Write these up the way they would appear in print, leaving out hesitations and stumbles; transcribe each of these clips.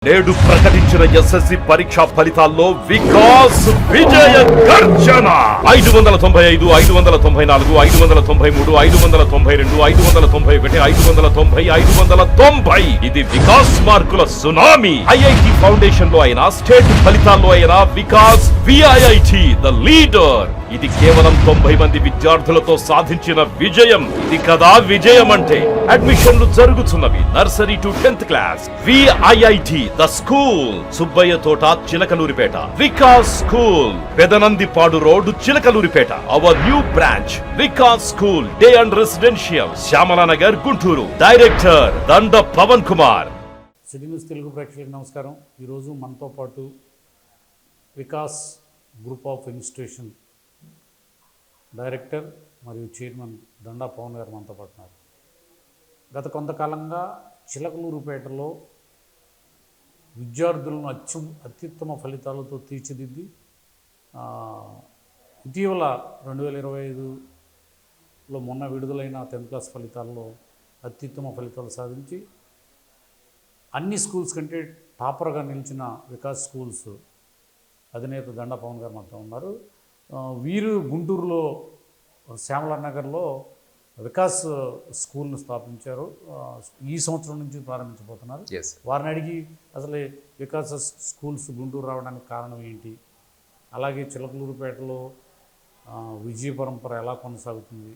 నేడు ప్రకటించిన ఎస్ఎస్సి పరీక్షా ఫలితాల్లో వికాస్ విజయ గర్జన 595, 594, 593, 592, 591, 590, ఇది వికాస్ మార్కుల సునామీ. ఐఐటి ఫౌండేషన్ లో అయినా స్టేట్ ఫలితాల్లో అయినా వికాస్ విఐఐటి ద లీడర్. ఇది కేవలం 90 మంది విద్యార్థులతో సాధించిన విజయం. ఇది కదా విజయం అంటే. అడ్మిషన్లు జరుగుతున్నవి nursery to 10th class. VIIT the school, Subbaiah Thota, Chilakaluripet. Vikas school, Pedanandipadu road, Chilakaluripet. Our new branch Vikas school day and residential, Shyamalanagar, Guntur. Director Danda Pavan Kumar. City news Telugu ప్రేక్షకులకు నమస్కారం. ఈరోజు మనతో పాటు Vikas group of institution director మరియు చైర్మన్ దండా పవన్ గారు మనతో పాటు ఉన్నారు. గత కొంతకాలంగా చిలకలూరుపేటలో విద్యార్థులను అత్యుత్తమ ఫలితాలతో తీర్చిదిద్ది ఇటీవల 2025లో మొన్న విడుదలైన 10th క్లాస్ ఫలితాల్లో అత్యుత్తమ ఫలితాలు సాధించి అన్ని స్కూల్స్ కంటే టాపర్గా నిలిచిన వికాస్ స్కూల్స్ అధినేత దండా పవన్ గారు మనతో ఉన్నారు. వీరు గుంటూరులో శ్యామలానగర్లో వికాస్ స్కూల్ను స్థాపించారు. ఈ సంవత్సరం నుంచి ప్రారంభించబోతున్నారు. వారిని అడిగి అసలు వికాస్ స్కూల్స్ గుంటూరు రావడానికి కారణం ఏంటి, అలాగే చిలకలూరుపేటలో విజయ పరంపర ఎలా కొనసాగుతుంది,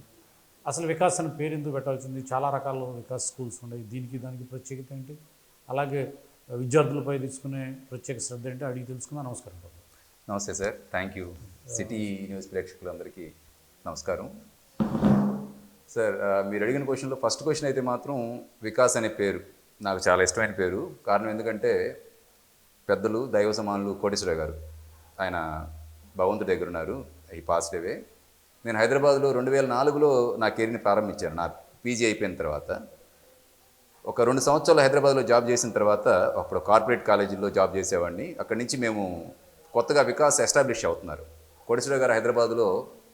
అసలు వికాస్ అని పేరు ఎందుకు పెట్టాల్సింది, చాలా రకాల వికాస్ స్కూల్స్ ఉన్నాయి, దానికి ప్రత్యేకత ఏంటి, అలాగే విద్యార్థులపై తీసుకునే ప్రత్యేక శ్రద్ధ ఏంటి అడిగి తెలుసుకుందాం. నమస్కారం. నమస్తే sir, thank you. City news ప్రేక్షకులందరికీ నమస్కారం. సార్, మీరు అడిగిన క్వశ్చన్లో ఫస్ట్ క్వశ్చన్ అయితే మాత్రం వికాస్ అనే పేరు నాకు చాలా ఇష్టమైన పేరు. కారణం ఎందుకంటే పెద్దలు దైవ సమానులు కోటేశ్వరరావు గారు, ఆయన భగవంతుడి దగ్గర ఉన్నారు, ఈ పాస్ట్ అవే. నేను హైదరాబాద్లో 2004లో నా కెరీర్ని ప్రారంభించాను. నా పీజీ అయిపోయిన తర్వాత ఒక 2 సంవత్సరాలు హైదరాబాద్లో జాబ్ చేసిన తర్వాత అప్పుడు కార్పొరేట్ కాలేజీల్లో జాబ్ చేసేవాడిని. అక్కడి నుంచి మేము కొత్తగా వికాస్ ఎస్టాబ్లిష్ అవుతున్నారు. కోటేశ్వరరావు గారు హైదరాబాద్లో,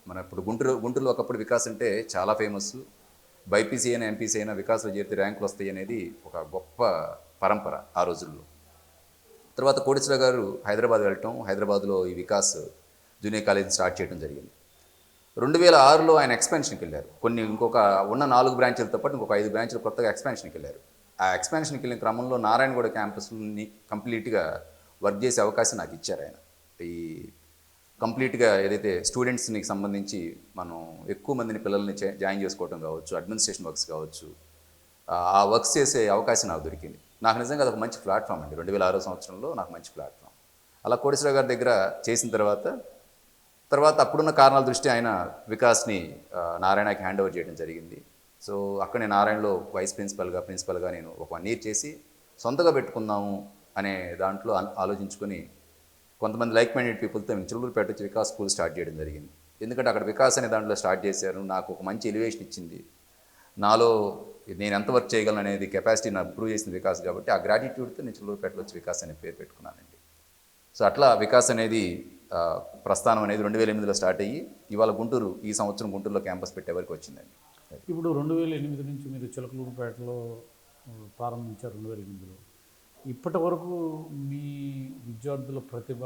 మన ఇప్పుడు గుంటూరులో ఒకప్పుడు వికాస్ అంటే చాలా ఫేమస్. బైపీసీ అయినా ఎంపీసీ అయినా వికాస్లో చేరితే ర్యాంకులు వస్తాయి అనేది ఒక గొప్ప పరంపర ఆ రోజుల్లో. తర్వాత కోటేశ్వరరావు గారు హైదరాబాద్ వెళ్ళటం, హైదరాబాద్లో ఈ వికాస్ జూనియర్ కాలేజీ స్టార్ట్ చేయడం జరిగింది. 2006లో ఆయన ఎక్స్పాన్షన్కి వెళ్ళారు. ఇంకొక ఉన్న 4 బ్రాంచ్లతో పాటు ఇంకొక 5 బ్రాంచ్లు కొత్తగా ఎక్స్పాన్షన్కి వెళ్ళారు. ఆ ఎక్స్పాన్షన్కి వెళ్ళిన క్రమంలో నారాయణగూడ క్యాంపస్ని కంప్లీట్గా వర్క్ చేసే అవకాశం నాకు ఇచ్చారు ఆయన. ఈ కంప్లీట్గా ఏదైతే స్టూడెంట్స్కి సంబంధించి మనం ఎక్కువ మందిని పిల్లల్ని జాయిన్ చేసుకోవడం కావచ్చు, అడ్మినిస్ట్రేషన్ వర్క్స్ కావచ్చు, ఆ వర్క్స్ చేసే అవకాశం నాకు దొరికింది. నాకు నిజంగా అదొక మంచి ప్లాట్ఫామ్ అండి. 2006 సంవత్సరంలో నాకు మంచి ప్లాట్ఫామ్. అలా కోటేశ్వరరావు గారి దగ్గర చేసిన తర్వాత అప్పుడున్న కారణాల దృష్టి ఆయన వికాస్ని నారాయణకి హ్యాండ్ ఓవర్ చేయడం జరిగింది. సో అక్కడ నేను నారాయణలో వైస్ ప్రిన్సిపల్గా నేను ఒక 1 year చేసి సొంతగా పెట్టుకుందాము అనే దాంట్లో ఆలోచించుకొని కొంతమంది లైక్ మైండెడ్ పీపుల్తో మేము చిలకలూరుపేట వచ్చి వికాస్ స్కూల్ స్టార్ట్ చేయడం జరిగింది. ఎందుకంటే అక్కడ వికాస్ అనే దాంట్లో స్టార్ట్ చేశారు. నాకు ఒక మంచి ఎలివేషన్ ఇచ్చింది. నాలో నేను ఎంత వర్క్ చేయగలను అనేది కెపాసిటీ నాకు ఇంప్రూవ్ చేసింది వికాస్. కాబట్టి ఆ గ్రాటిట్యూడ్తో నేను చిలకలూరుపేటలో వచ్చి వికాస్ అనే పేరు పెట్టుకున్నానండి. సో అట్లా వికాస్ అనేది ప్రస్థానం అనేది 2008లో స్టార్ట్ అయ్యి ఇవాళ ఈ సంవత్సరం గుంటూరులో క్యాంపస్ పెట్టే వరకు వచ్చిందండి. ఇప్పుడు 2008 నుంచి మీరు చిలకలూరుపేటలో ప్రారంభించారు. 2008లో ఇప్పటి వరకు మీ విద్యార్థుల ప్రతిభ,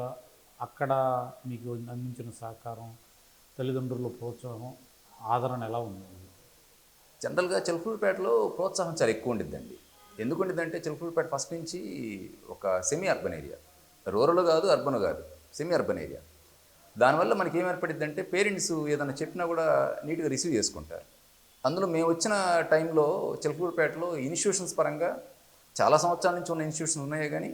అక్కడ మీకు అందించిన సహకారం, తల్లిదండ్రుల ప్రోత్సాహం, ఆదరణ ఎలా ఉంది? జనరల్గా చిలకలూరుపేటలో ప్రోత్సాహం చాలా ఎక్కువ ఉండిద్దండి. ఎందుకు ఉండిద్దంటే చిలకలూరుపేట ఫస్ట్ నుంచి ఒక సెమీ అర్బన్ ఏరియా, రూరల్ కాదు, అర్బన్ కాదు, సెమీ అర్బన్ ఏరియా. దానివల్ల మనకి ఏం ఏర్పడిద్దంటే పేరెంట్స్ ఏదైనా చెప్పినా కూడా నీట్గా రిసీవ్ చేసుకుంటారు. అందులో మేము వచ్చిన టైంలో చిలకలూరుపేటలో ఇన్స్టిట్యూషన్స్ పరంగా చాలా సంవత్సరాల నుంచి ఉన్న ఇన్స్టిట్యూషన్స్ ఉన్నాయి, కానీ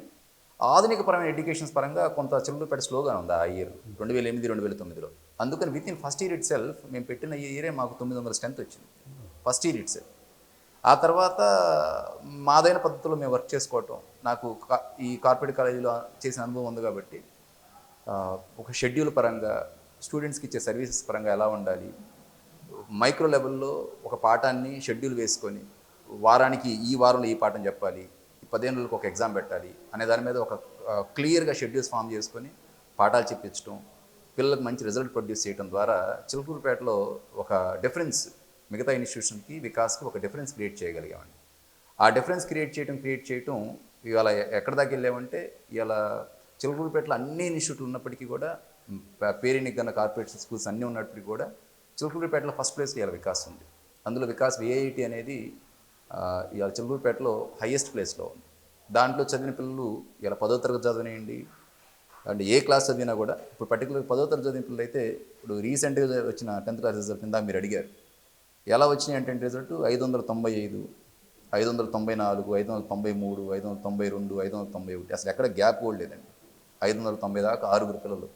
ఆధునికపరమైన ఎడ్యుకేషన్స్ పరంగా కొంత చిలకలూరుపేట స్లోగా ఉంది ఆ ఇయర్ 2008-2009లో. అందుకని with in first year it self మేము పెట్టిన ఈ ఇయరే మాకు 900 స్ట్రెంత్ వచ్చింది ఫస్ట్ ఇయర్ ఇట్ సెల్ఫ్. ఆ తర్వాత మాదైన పద్ధతిలో మేము వర్క్ చేసుకోవటం, నాకు ఈ కార్పొరేట్ కాలేజీలో చేసిన అనుభవం ఉంది కాబట్టి ఒక షెడ్యూల్ పరంగా స్టూడెంట్స్కి ఇచ్చే సర్వీసెస్ పరంగా ఎలా ఉండాలి, మైక్రో లెవెల్లో ఒక పాఠాన్ని షెడ్యూల్ వేసుకొని వారానికి ఈ వారంలో ఈ పాఠం చెప్పాలి, 15 రోజులకు ఒక ఎగ్జామ్ పెట్టాలి అనే దాని మీద ఒక క్లియర్గా షెడ్యూల్స్ ఫామ్ చేసుకొని పాఠాలు చెప్పించడం, పిల్లలకు మంచి రిజల్ట్ ప్రొడ్యూస్ చేయడం ద్వారా చిలకలూరుపేటలో ఒక డిఫరెన్స్ మిగతా ఇన్స్టిట్యూషన్కి వికాస్కి ఒక డిఫరెన్స్ క్రియేట్ చేయగలిగామండి. ఆ డిఫరెన్స్ క్రియేట్ చేయటం ఇవాళ ఎక్కడ దాకా వెళ్ళామంటే ఇవాళ చిలకలూరుపేటలో అన్ని ఇన్స్టిట్యూట్లు ఉన్నప్పటికీ కూడా పేరుని కన్నా కార్పొరేట్ స్కూల్స్ అన్నీ ఉన్నప్పటికీ కూడా చిలకలూరుపేటలో ఫస్ట్ ప్లేస్లో ఇవాళ వికాస్ ఉంది. అందులో వికాస్ విఐటి అనేది ఇవాళ చిలకలూరుపేటలో హైయెస్ట్ ప్లేస్లో ఉంది. దాంట్లో చదివిన పిల్లలు ఇలా 10వ తరగతి చదివినాయండి, అంటే ఏ క్లాస్ చదివినా కూడా. ఇప్పుడు పర్టికులర్ 10వ తరగతి చదివిన పిల్లలు అయితే ఇప్పుడు రీసెంట్గా వచ్చిన 10th క్లాస్ రిజల్ట్ కింద మీరు అడిగారు ఎలా వచ్చినాయి అంటే రిజల్ట్ 595, 594, 593, 592, 591. అసలు ఎక్కడ గ్యాప్ కూడా లేదండి. 590 దాకా 6 పిల్లలు.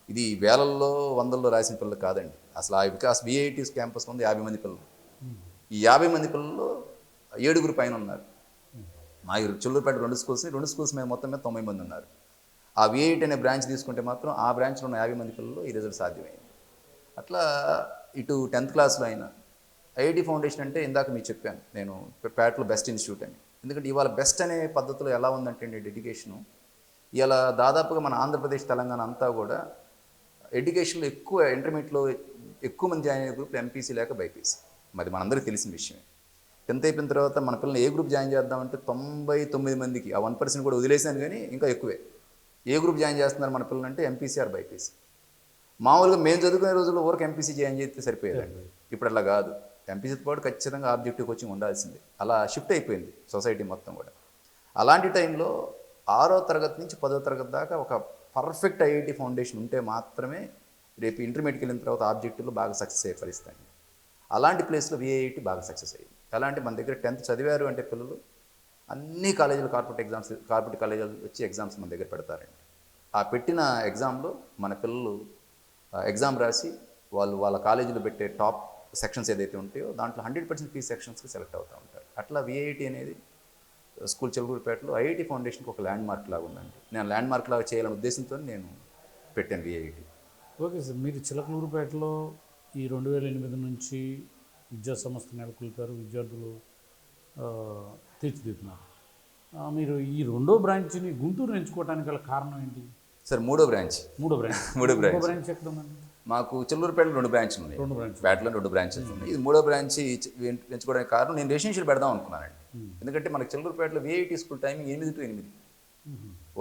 ఇది వేలల్లో వందల్లో రాసిన పిల్లలు కాదండి. అసలు ఆ వికాస్ విఐటీస్ క్యాంపస్ ఉంది 50 మంది పిల్లలు. ఈ 50 మంది పిల్లల్లో 7 పైన ఉన్నారు. మా చిల్లూరుపేట 2 స్కూల్స్ మీద మొత్తం మీద 90 మంది ఉన్నారు. ఆ విఐటి అనే బ్రాంచ్ తీసుకుంటే మాత్రం ఆ బ్రాంచ్లో ఉన్న 50 మంది పిల్లలు ఈ రిజల్ట్ సాధ్యమైంది. అట్లా ఇటు 10th క్లాస్లో అయినా ఐఐటి ఫౌండేషన్ అంటే ఇందాక మీకు చెప్పాను నేను పేటలో బెస్ట్ ఇన్స్టిట్యూట్ అని. ఎందుకంటే ఇవాళ బెస్ట్ అనే పద్ధతిలో ఎలా ఉందంటే ఎడ్యుకేషను ఇవాళ దాదాపుగా మన ఆంధ్రప్రదేశ్ తెలంగాణ అంతా కూడా ఎడ్యుకేషన్లో ఎక్కువ ఇంటర్మీడియట్లో ఎక్కువ మంది జాయిన్ అయ్యే గ్రూప్ ఎంపీసీ లేక బైపీసీ. మరి మనందరికీ తెలిసిన విషయమే. 10th అయిపోయిన తర్వాత మన పిల్లల్ని ఏ గ్రూప్ జాయిన్ చేద్దామంటే 99 మందికి ఆ 1% కూడా వదిలేసాను, కానీ ఇంకా ఎక్కువే ఏ గ్రూప్ జాయిన్ చేస్తున్నారు మన పిల్లలు అంటే ఎంపీసీ ఆర్ బైపీసీ. మామూలుగా మేము చదువుకునే రోజుల్లో ఊరికి ఎంపీసీ జాయిన్ చేస్తే సరిపోయేదండి. ఇప్పుడు అలా కాదు. ఎంపీసీతో పాటు ఖచ్చితంగా ఆబ్జెక్టివ్ కోచింగ్ ఉండాల్సిందే. అలా షిఫ్ట్ అయిపోయింది సొసైటీ మొత్తం కూడా. అలాంటి టైంలో 6వ తరగతి నుంచి 10వ తరగతి దాకా ఒక పర్ఫెక్ట్ ఐఐటి ఫౌండేషన్ ఉంటే మాత్రమే రేపు ఇంటర్మీడియట్కి వెళ్ళిన తర్వాత ఆబ్జెక్టివ్లో బాగా సక్సెస్ అయ్యే పరిస్థితి. అలాంటి ప్లేస్లో విఐటి బాగా సక్సెస్ అయ్యింది. అలాంటి మన దగ్గర 10th చదివారు అంటే పిల్లలు అన్ని కాలేజీలు కార్పొరేట్ కాలేజీలు వచ్చి ఎగ్జామ్స్ మన దగ్గర పెడతారండి. ఆ పెట్టిన ఎగ్జామ్లో మన పిల్లలు ఎగ్జామ్ రాసి వాళ్ళ కాలేజీలో పెట్టే టాప్ సెక్షన్స్ ఏదైతే ఉంటాయో దాంట్లో 100% ఫీ సెక్షన్స్కి సెలెక్ట్ అవుతూ ఉంటారు. అట్లా విఐటి అనేది స్కూల్ చిలకలూరుపేటలో ఐఐటి ఫౌండేషన్కి ఒక ల్యాండ్ మార్క్ లాగా ఉందండి. నేను ల్యాండ్ మార్క్ లాగా చేయాలనే ఉద్దేశంతో నేను పెట్టాను విఐటి. ఓకే సార్, మీరు చిలకలూరుపేటలో ఈ 2008 నుంచి విద్యా సంస్థ నెలకొల్పారు, విద్యార్థులు తీర్చిదిద్దుతున్నారు. మీరు ఈ 2వ బ్రాంచ్ని గుంటూరు ఎంచుకోవడానికి గల కారణం ఏంటి సార్? మూడో బ్రాంచ్ ఎక్కడ ఉందండి? మాకు చిల్లూరుపేటలో 2 బ్రాంచ్లు ఉన్నాయి. పేటలో 2 బ్రాంచెస్ ఉన్నాయి. ఇది 3వ బ్రాంచ్ ఎంచుకోవడానికి కారణం నేను రెసిడెన్షియల్ పెడదాం అనుకున్నానండి. ఎందుకంటే మనకి చిల్లూరుపేటలో విఐటి స్కూల్ టైమింగ్ 8 to 8.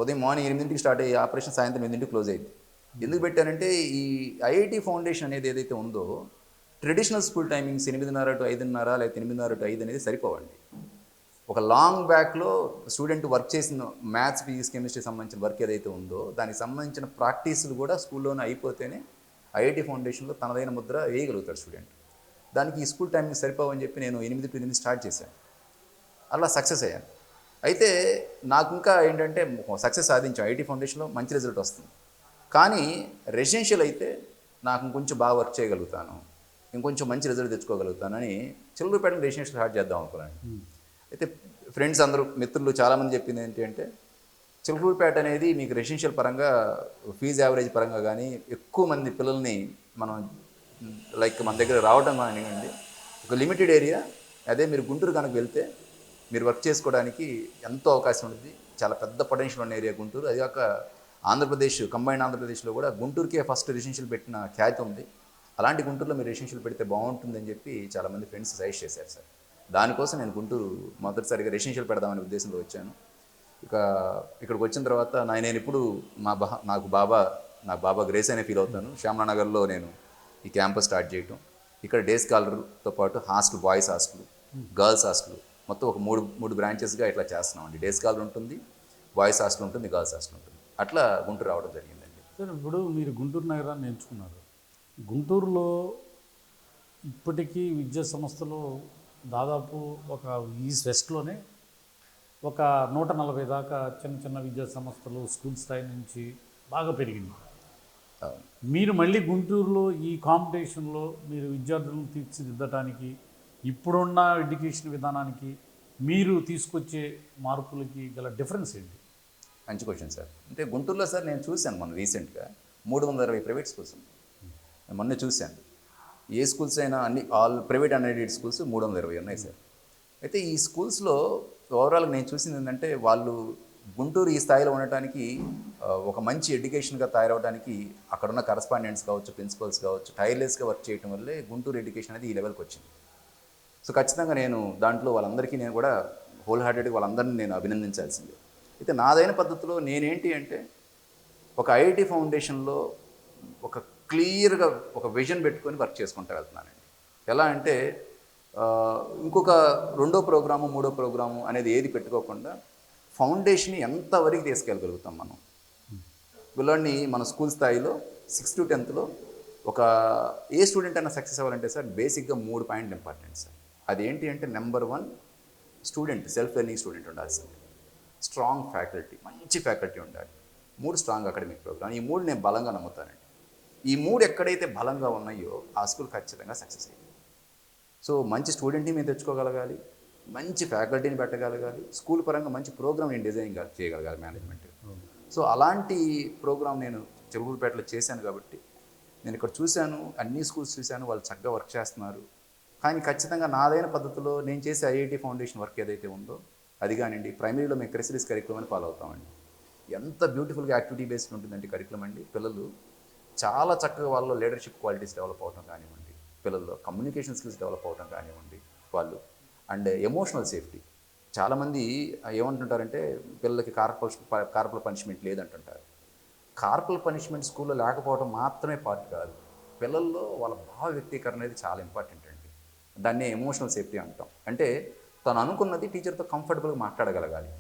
ఉదయం మార్నింగ్ 8కి స్టార్ట్ అయ్యి ఆపరేషన్ సాయంత్రం 8కి క్లోజ్ అయ్యింది. ఎందుకు పెట్టానంటే ఈ ఐఐటి ఫౌండేషన్ అనేది ఏదైతే ఉందో ట్రెడిషనల్ స్కూల్ టైమింగ్స్ 8:30 to 5:30 లేకపోతే 8:30 to 5 అనేది సరిపోవండి. ఒక లాంగ్ బ్యాక్లో స్టూడెంట్ వర్క్ చేసిన మ్యాథ్స్, ఫిజిక్స్, కెమిస్ట్రీ సంబంధించిన వర్క్ ఏదైతే ఉందో దానికి సంబంధించిన ప్రాక్టీసులు కూడా స్కూల్లోనే అయిపోతేనే ఐఐటి ఫౌండేషన్లో తనదైన ముద్ర వేయగలుగుతాడు స్టూడెంట్. దానికి ఈ స్కూల్ టైమింగ్ సరిపోవని చెప్పి నేను 8 to 8 స్టార్ట్ చేశాను. అలా సక్సెస్ అయ్యాను. అయితే నాకు ఇంకా ఏంటంటే సక్సెస్ సాధించాం, ఐఐటి ఫౌండేషన్లో మంచి రిజల్ట్ వస్తుంది. కానీ రెసిడెన్షియల్ అయితే నాకు ఇంకొంచెం బాగా వర్క్ చేయగలుగుతాను, ఇంకొంచెం మంచి రిజల్ట్ తెచ్చుకోగలుగుతానని చిల్లూరుపేటలో రెసిడెన్షియల్ స్టార్ట్ చేద్దాం అనుకున్నాను. అయితే ఫ్రెండ్స్ అందరూ మిత్రులు చాలామంది చెప్పింది ఏంటంటే చిలకలూరుపేట అనేది మీకు రెసిడెన్షియల్ పరంగా ఫీజు యావరేజ్ పరంగా కానీ ఎక్కువ మంది పిల్లల్ని మనం లైక్ మన దగ్గర రావడం కానివ్వండి ఒక లిమిటెడ్ ఏరియా. అదే మీరు గుంటూరు కనుక వెళ్తే మీరు వర్క్ చేసుకోవడానికి ఎంతో అవకాశం ఉంటుంది. చాలా పెద్ద పొటెన్షియల్ ఉన్న ఏరియా గుంటూరు. అది కాక ఆంధ్రప్రదేశ్ కంబైన్డ్ ఆంధ్రప్రదేశ్లో కూడా గుంటూరుకే ఫస్ట్ రెసిడెన్షియల్ పెట్టిన ఖ్యాతి ఉంది. అలాంటి గుంటూరులో మీరు రెసిడెన్షియల్ పెడితే బాగుంటుందని చెప్పి చాలామంది ఫ్రెండ్స్ సజెస్ట్ చేశారు సార్. దానికోసం నేను గుంటూరు మొదటిసారిగా రెసిడెన్షియల్ పెడదామనే ఉద్దేశంలో వచ్చాను. ఇక్కడికి వచ్చిన తర్వాత నేను ఇప్పుడు నాకు బాబా గ్రేస్ అనే ఫీల్ అవుతాను. శ్యామలానగర్లో నేను ఈ క్యాంపస్ స్టార్ట్ చేయటం, ఇక్కడ డే స్కాలర్తో పాటు hostel, boys hostel, girls hostel మొత్తం ఒక మూడు బ్రాంచెస్గా ఇట్లా చేస్తున్నామండి. డే స్కాలర్ ఉంటుంది, బాయ్స్ హాస్టల్ ఉంటుంది, గర్ల్స్ హాస్టల్ ఉంటుంది. అట్లా గుంటూరు రావడం జరిగిందండి. సార్, ఇప్పుడు మీరు గుంటూరు నగరాన్ని ఎంచుకున్నారు. గుంటూరులో ఇప్పటికీ విద్యా సంస్థలు దాదాపు ఒక ఈస్ట్ వెస్ట్లోనే ఒక 140 దాకా చిన్న చిన్న విద్యా సంస్థలు స్కూల్ స్థాయి నుంచి బాగా పెరిగింది. మీరు మళ్ళీ గుంటూరులో ఈ కాంపిటీషన్లో మీరు విద్యార్థులను తీర్చిదిద్దడానికి ఇప్పుడున్న ఎడ్యుకేషన్ విధానానికి మీరు తీసుకొచ్చే మార్పులకి గల డిఫరెన్స్ ఏంటి? మంచి క్వశ్చన్ సార్. అంటే గుంటూరులో సార్ నేను చూశాను మొన్న రీసెంట్గా 320 ప్రైవేట్ స్కూల్స్ మొన్న చూశాను. ఏ స్కూల్స్ అయినా అన్ని ఆల్ ప్రైవేట్ అన్ఎయిడెడ్ స్కూల్స్ 320 ఉన్నాయి సార్. అయితే ఈ స్కూల్స్లో ఓవరాల్గా నేను చూసింది ఏంటంటే వాళ్ళు గుంటూరు ఈ స్థాయిలో ఉండటానికి ఒక మంచి ఎడ్యుకేషన్గా తయారవడానికి అక్కడున్న కరస్పాండెంట్స్ కావచ్చు, ప్రిన్సిపల్స్ కావచ్చు, టైర్లెస్గా వర్క్ చేయడం వల్లే గుంటూరు ఎడ్యుకేషన్ అనేది ఈ లెవెల్కి వచ్చింది. సో ఖచ్చితంగా నేను దాంట్లో వాళ్ళందరికీ నేను కూడా హోల్ హార్టెడ్గా వాళ్ళందరినీ నేను అభినందించాల్సిందే. అయితే నాదైన పద్ధతిలో నేనేంటి అంటే ఒక ఐఐటి ఫౌండేషన్లో ఒక క్లియర్గా ఒక విజన్ పెట్టుకొని వర్క్ చేసుకుంటూ వెళ్తున్నానండి. ఎలా అంటే ఇంకొక రెండో ప్రోగ్రాము మూడో ప్రోగ్రాము అనేది ఏది పెట్టుకోకుండా ఫౌండేషన్ ఎంతవరకు తీసుకెళ్ళగలుగుతాం మనం. పిల్లల్ని మన స్కూల్ స్థాయిలో 6th to 10th ఒక ఏ స్టూడెంట్ అయినా సక్సెస్ అవ్వాలంటే సార్ బేసిక్గా 3 పాయింట్లు ఇంపార్టెంట్ సార్. అదేంటి అంటే number 1 student, self learning student ఉండాల్సింది. స్ట్రాంగ్ ఫ్యాకల్టీ, మంచి ఫ్యాకల్టీ ఉండాలి. 3 స్ట్రాంగ్ అకాడమిక్ ప్రోగ్రామ్. ఈ 3 నేను బలంగా నమ్ముతానండి. ఈ 3 ఎక్కడైతే బలంగా ఉన్నాయో ఆ స్కూల్ ఖచ్చితంగా సక్సెస్ అయ్యింది. సో మంచి స్టూడెంట్ని మేము తెచ్చుకోగలగాలి, మంచి ఫ్యాకల్టీని పెట్టగలగాలి, స్కూల్ పరంగా మంచి ప్రోగ్రామ్ నేను డిజైన్ చేయగలగాలి మేనేజ్మెంట్. సో అలాంటి ప్రోగ్రామ్ నేను చిలుకూరుపేటలో చేశాను కాబట్టి నేను ఇక్కడ చూశాను, అన్ని స్కూల్స్ చూశాను, వాళ్ళు చక్కగా వర్క్ చేస్తున్నారు. కానీ ఖచ్చితంగా నాదైన పద్ధతిలో నేను చేసే ఐఐటి ఫౌండేషన్ వర్క్ ఏదైతే ఉందో అది కానివ్వండి, ప్రైమరీలో మేము క్రెసిలిస్ కరికులం అని ఫాలో అవుతామండి. ఎంత బ్యూటిఫుల్గా యాక్టివిటీ బేస్డ్ ఉంటుందండి కరికులం అండి. పిల్లలు చాలా చక్కగా వాళ్ళలో లీడర్షిప్ క్వాలిటీస్ డెవలప్ అవడం కానివ్వండి, పిల్లల్లో కమ్యూనికేషన్ స్కిల్స్ డెవలప్ అవడం కానివ్వండి, వాళ్ళు అండ్ ఎమోషనల్ సేఫ్టీ. చాలామంది ఏమంటుంటారంటే పిల్లలకి కార్పొరల్ పనిష్మెంట్ లేదంటుంటారు. కార్పొరల్ పనిష్మెంట్ స్కూల్లో లేకపోవడం మాత్రమే పార్ట్ కాదు, పిల్లల్లో వాళ్ళ భావ వ్యక్తీకరణ అనేది చాలా ఇంపార్టెంట్ అండి. దాన్నే ఎమోషనల్ సేఫ్టీ అంటాం. అంటే తను అనుకున్నది టీచర్తో కంఫర్టబుల్గా మాట్లాడగలగాలి.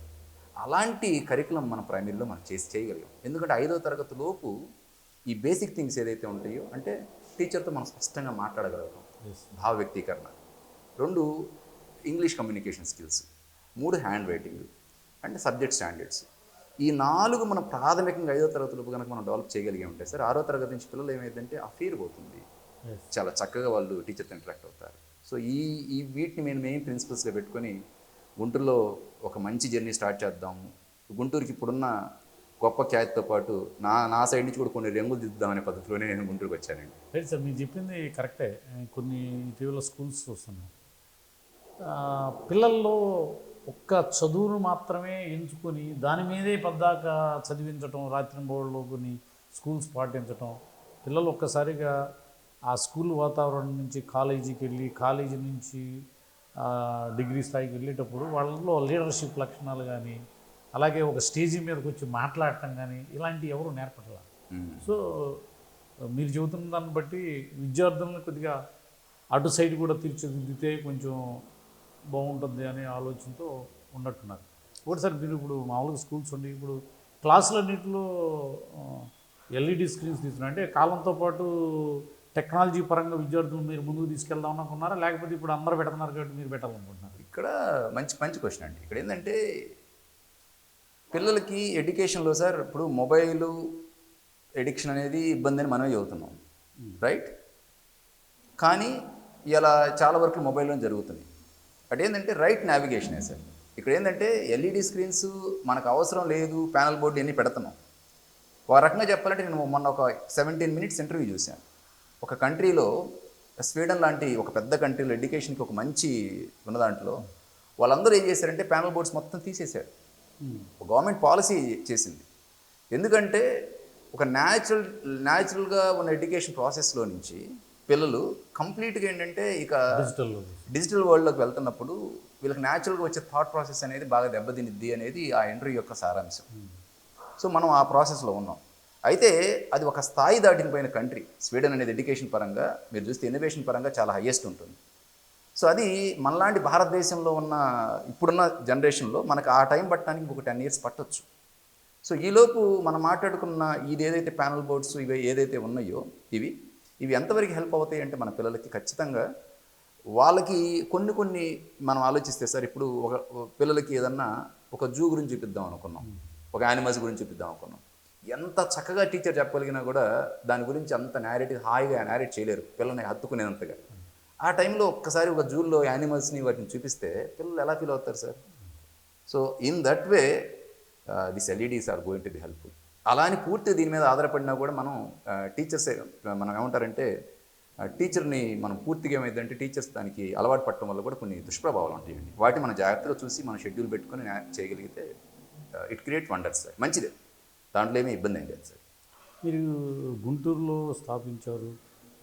అలాంటి కరికులం మన ప్రైమరీలో మనం చేయగలిగాం. ఎందుకంటే 5వ తరగతి లోపు ఈ బేసిక్ థింగ్స్ ఏదైతే ఉంటాయో అంటే టీచర్తో మనం స్పష్టంగా మాట్లాడగలుగుతాం, భావ వ్యక్తీకరణ. 2 English communication skills, 3 hand writing అంటే సబ్జెక్ట్ స్టాండర్డ్స్. ఈ 4 మనం ప్రాథమికంగా 5వ తరగతిలోపు కనుక మనం డెవలప్ చేయగలిగే ఉంటాయి సార్, 6వ తరగతి నుంచి పిల్లలు ఏమైందంటే ఆ ఫీర్ పోతుంది, చాలా చక్కగా వాళ్ళు టీచర్తో ఇంటరాక్ట్ అవుతారు. సో ఈ వీటిని మేము మెయిన్ ప్రిన్సిపల్స్గా పెట్టుకొని గుంటూరులో ఒక మంచి జర్నీ స్టార్ట్ చేద్దాము. గుంటూరుకి ఇప్పుడున్న గొప్ప ఖ్యాతితో పాటు నా సైడ్ నుంచి కూడా కొన్ని రంగులు దిద్దామనే పద్ధతిలోనే నేను గుంటూరుకి వచ్చానండి. లేదు సార్, మీరు చెప్పింది కరెక్టే. కొన్ని ఇటీవల స్కూల్స్ చూస్తున్నాం, పిల్లల్లో ఒక్క చదువును మాత్రమే ఎంచుకొని దాని మీదే పద్దాక చదివించటం, రాత్రింబవళ్ళు కొన్ని స్కూల్స్ పాటించటం, పిల్లలు ఒక్కసారిగా ఆ స్కూల్ వాతావరణం నుంచి కాలేజీకి వెళ్ళి, కాలేజీ నుంచి డిగ్రీ స్థాయికి వెళ్ళేటప్పుడు వాళ్ళలో లీడర్షిప్ లక్షణాలు కానీ, అలాగే ఒక స్టేజీ మీదకి వచ్చి మాట్లాడటం కానీ ఇలాంటివి ఎవరు నేర్పట్లా. సో మీరు చెబుతున్న దాన్ని బట్టి విద్యార్థులను కొద్దిగా అటు సైడ్ కూడా తీర్చిదిద్దితే కొంచెం బాగుంటుంది అనే ఆలోచనతో ఉన్నట్టున్నారు. ఒకటిసారి మీరు ఇప్పుడు మామూలుగా స్కూల్స్ ఉండి ఇప్పుడు క్లాసులన్నింటిలో ఎల్ఈడి స్క్రీన్స్ తీసుకున్నారు అంటే కాలంతో పాటు టెక్నాలజీ పరంగా విద్యార్థులు మీరు ముందుకు తీసుకెళ్దాం అనుకున్నారా, లేకపోతే ఇప్పుడు అందరూ పెడుతున్నారు కాబట్టి మీరు పెట్టాలనుకుంటున్నారు? ఇక్కడ మంచి క్వశ్చన్ అండి. ఇక్కడ ఏంటంటే పిల్లలకి ఎడ్యుకేషన్లో సార్ ఇప్పుడు మొబైల్ ఎడిక్షన్ అనేది ఇబ్బంది అని మనమే చెబుతున్నాం, రైట్? కానీ ఇలా చాలా వరకు మొబైల్లో జరుగుతుంది. అదేంటంటే రైట్ నావిగేషనే సార్. ఇక్కడ ఏంటంటే ఎల్ఈడి స్క్రీన్స్ మనకు అవసరం లేదు, ప్యానల్ బోర్డు అన్నీ పెడుతున్నాం. ఒక రకంగా చెప్పాలంటే నేను మొన్న ఒక 17 minutes ఇంటర్వ్యూ చూశాను. ఒక కంట్రీలో, స్వీడన్ లాంటి ఒక పెద్ద కంట్రీలో ఎడ్యుకేషన్కి ఒక మంచి ఉన్న దాంట్లో వాళ్ళందరూ ఏం చేశారంటే ప్యానల్ బోర్డ్స్ మొత్తం తీసేశారు. గవర్నమెంట్ పాలసీ చేసింది. ఎందుకంటే ఒక న్యాచురల్గా ఉన్న ఎడ్యుకేషన్ ప్రాసెస్లో నుంచి పిల్లలు కంప్లీట్గా ఏంటంటే ఇక డిజిటల్ వరల్డ్లోకి వెళ్తున్నప్పుడు వీళ్ళకి న్యాచురల్గా వచ్చే థాట్ ప్రాసెస్ అనేది బాగా దెబ్బతినిద్ది అనేది ఆ ఇంటర్వ్యూ యొక్క సారాంశం. సో మనం ఆ ప్రాసెస్లో ఉన్నాం. అయితే అది ఒక స్థాయి దాటిపోయిన కంట్రీ స్వీడన్ అనేది ఎడ్యుకేషన్ పరంగా మీరు చూస్తే ఇన్నోవేషన్ పరంగా చాలా హయ్యెస్ట్ ఉంటుంది. సో అది మనలాంటి భారతదేశంలో ఉన్న ఇప్పుడున్న జనరేషన్లో మనకు ఆ టైం పట్టడానికి ఇంకొక 10 years పట్టొచ్చు. సో ఈలోపు మనం మాట్లాడుకున్న ఇది ఏదైతే ప్యానల్ బోర్డ్స్ ఇవి ఏదైతే ఉన్నాయో ఇవి ఎంతవరకు హెల్ప్ అవుతాయి అంటే మన పిల్లలకి ఖచ్చితంగా వాళ్ళకి కొన్ని మనం ఆలోచిస్తే సార్ ఇప్పుడు ఒక పిల్లలకి ఏదన్నా ఒక జూ గురించి చూపిద్దాం అనుకున్నాం, ఒక యానిమల్స్ గురించి చూపిద్దాం అనుకున్నాం. ఎంత చక్కగా టీచర్ చెప్పగలిగినా కూడా దాని గురించి అంత హాయిగా నేరేట్ చేయలేరు పిల్లల్ని హత్తుకునేంతగా. ఆ టైంలో ఒక్కసారి ఒక జూల్లో యానిమల్స్ని వాటిని చూపిస్తే పిల్లలు ఎలా ఫీల్ అవుతారు sir? So in that way this LEDs are going to be helpful. అలా అని పూర్తి దీని మీద ఆధారపడినా కూడా మనం టీచర్సే మనం ఏమంటారంటే టీచర్ని మనం పూర్తిగా ఏమైందంటే టీచర్స్ దానికి అలవాటు పడటం వల్ల కూడా కొన్ని దుష్ప్రభావాలు ఉంటాయండి. వాటిని మనం జాగ్రత్తగా చూసి మనం షెడ్యూల్ పెట్టుకొని చేయగలిగితే ఇట్ క్రియేట్ వండర్స్ సార్. మంచిదే, దాంట్లో ఏమీ ఇబ్బంది ఏం లేదు సార్. మీరు గుంటూరులో స్థాపించారు.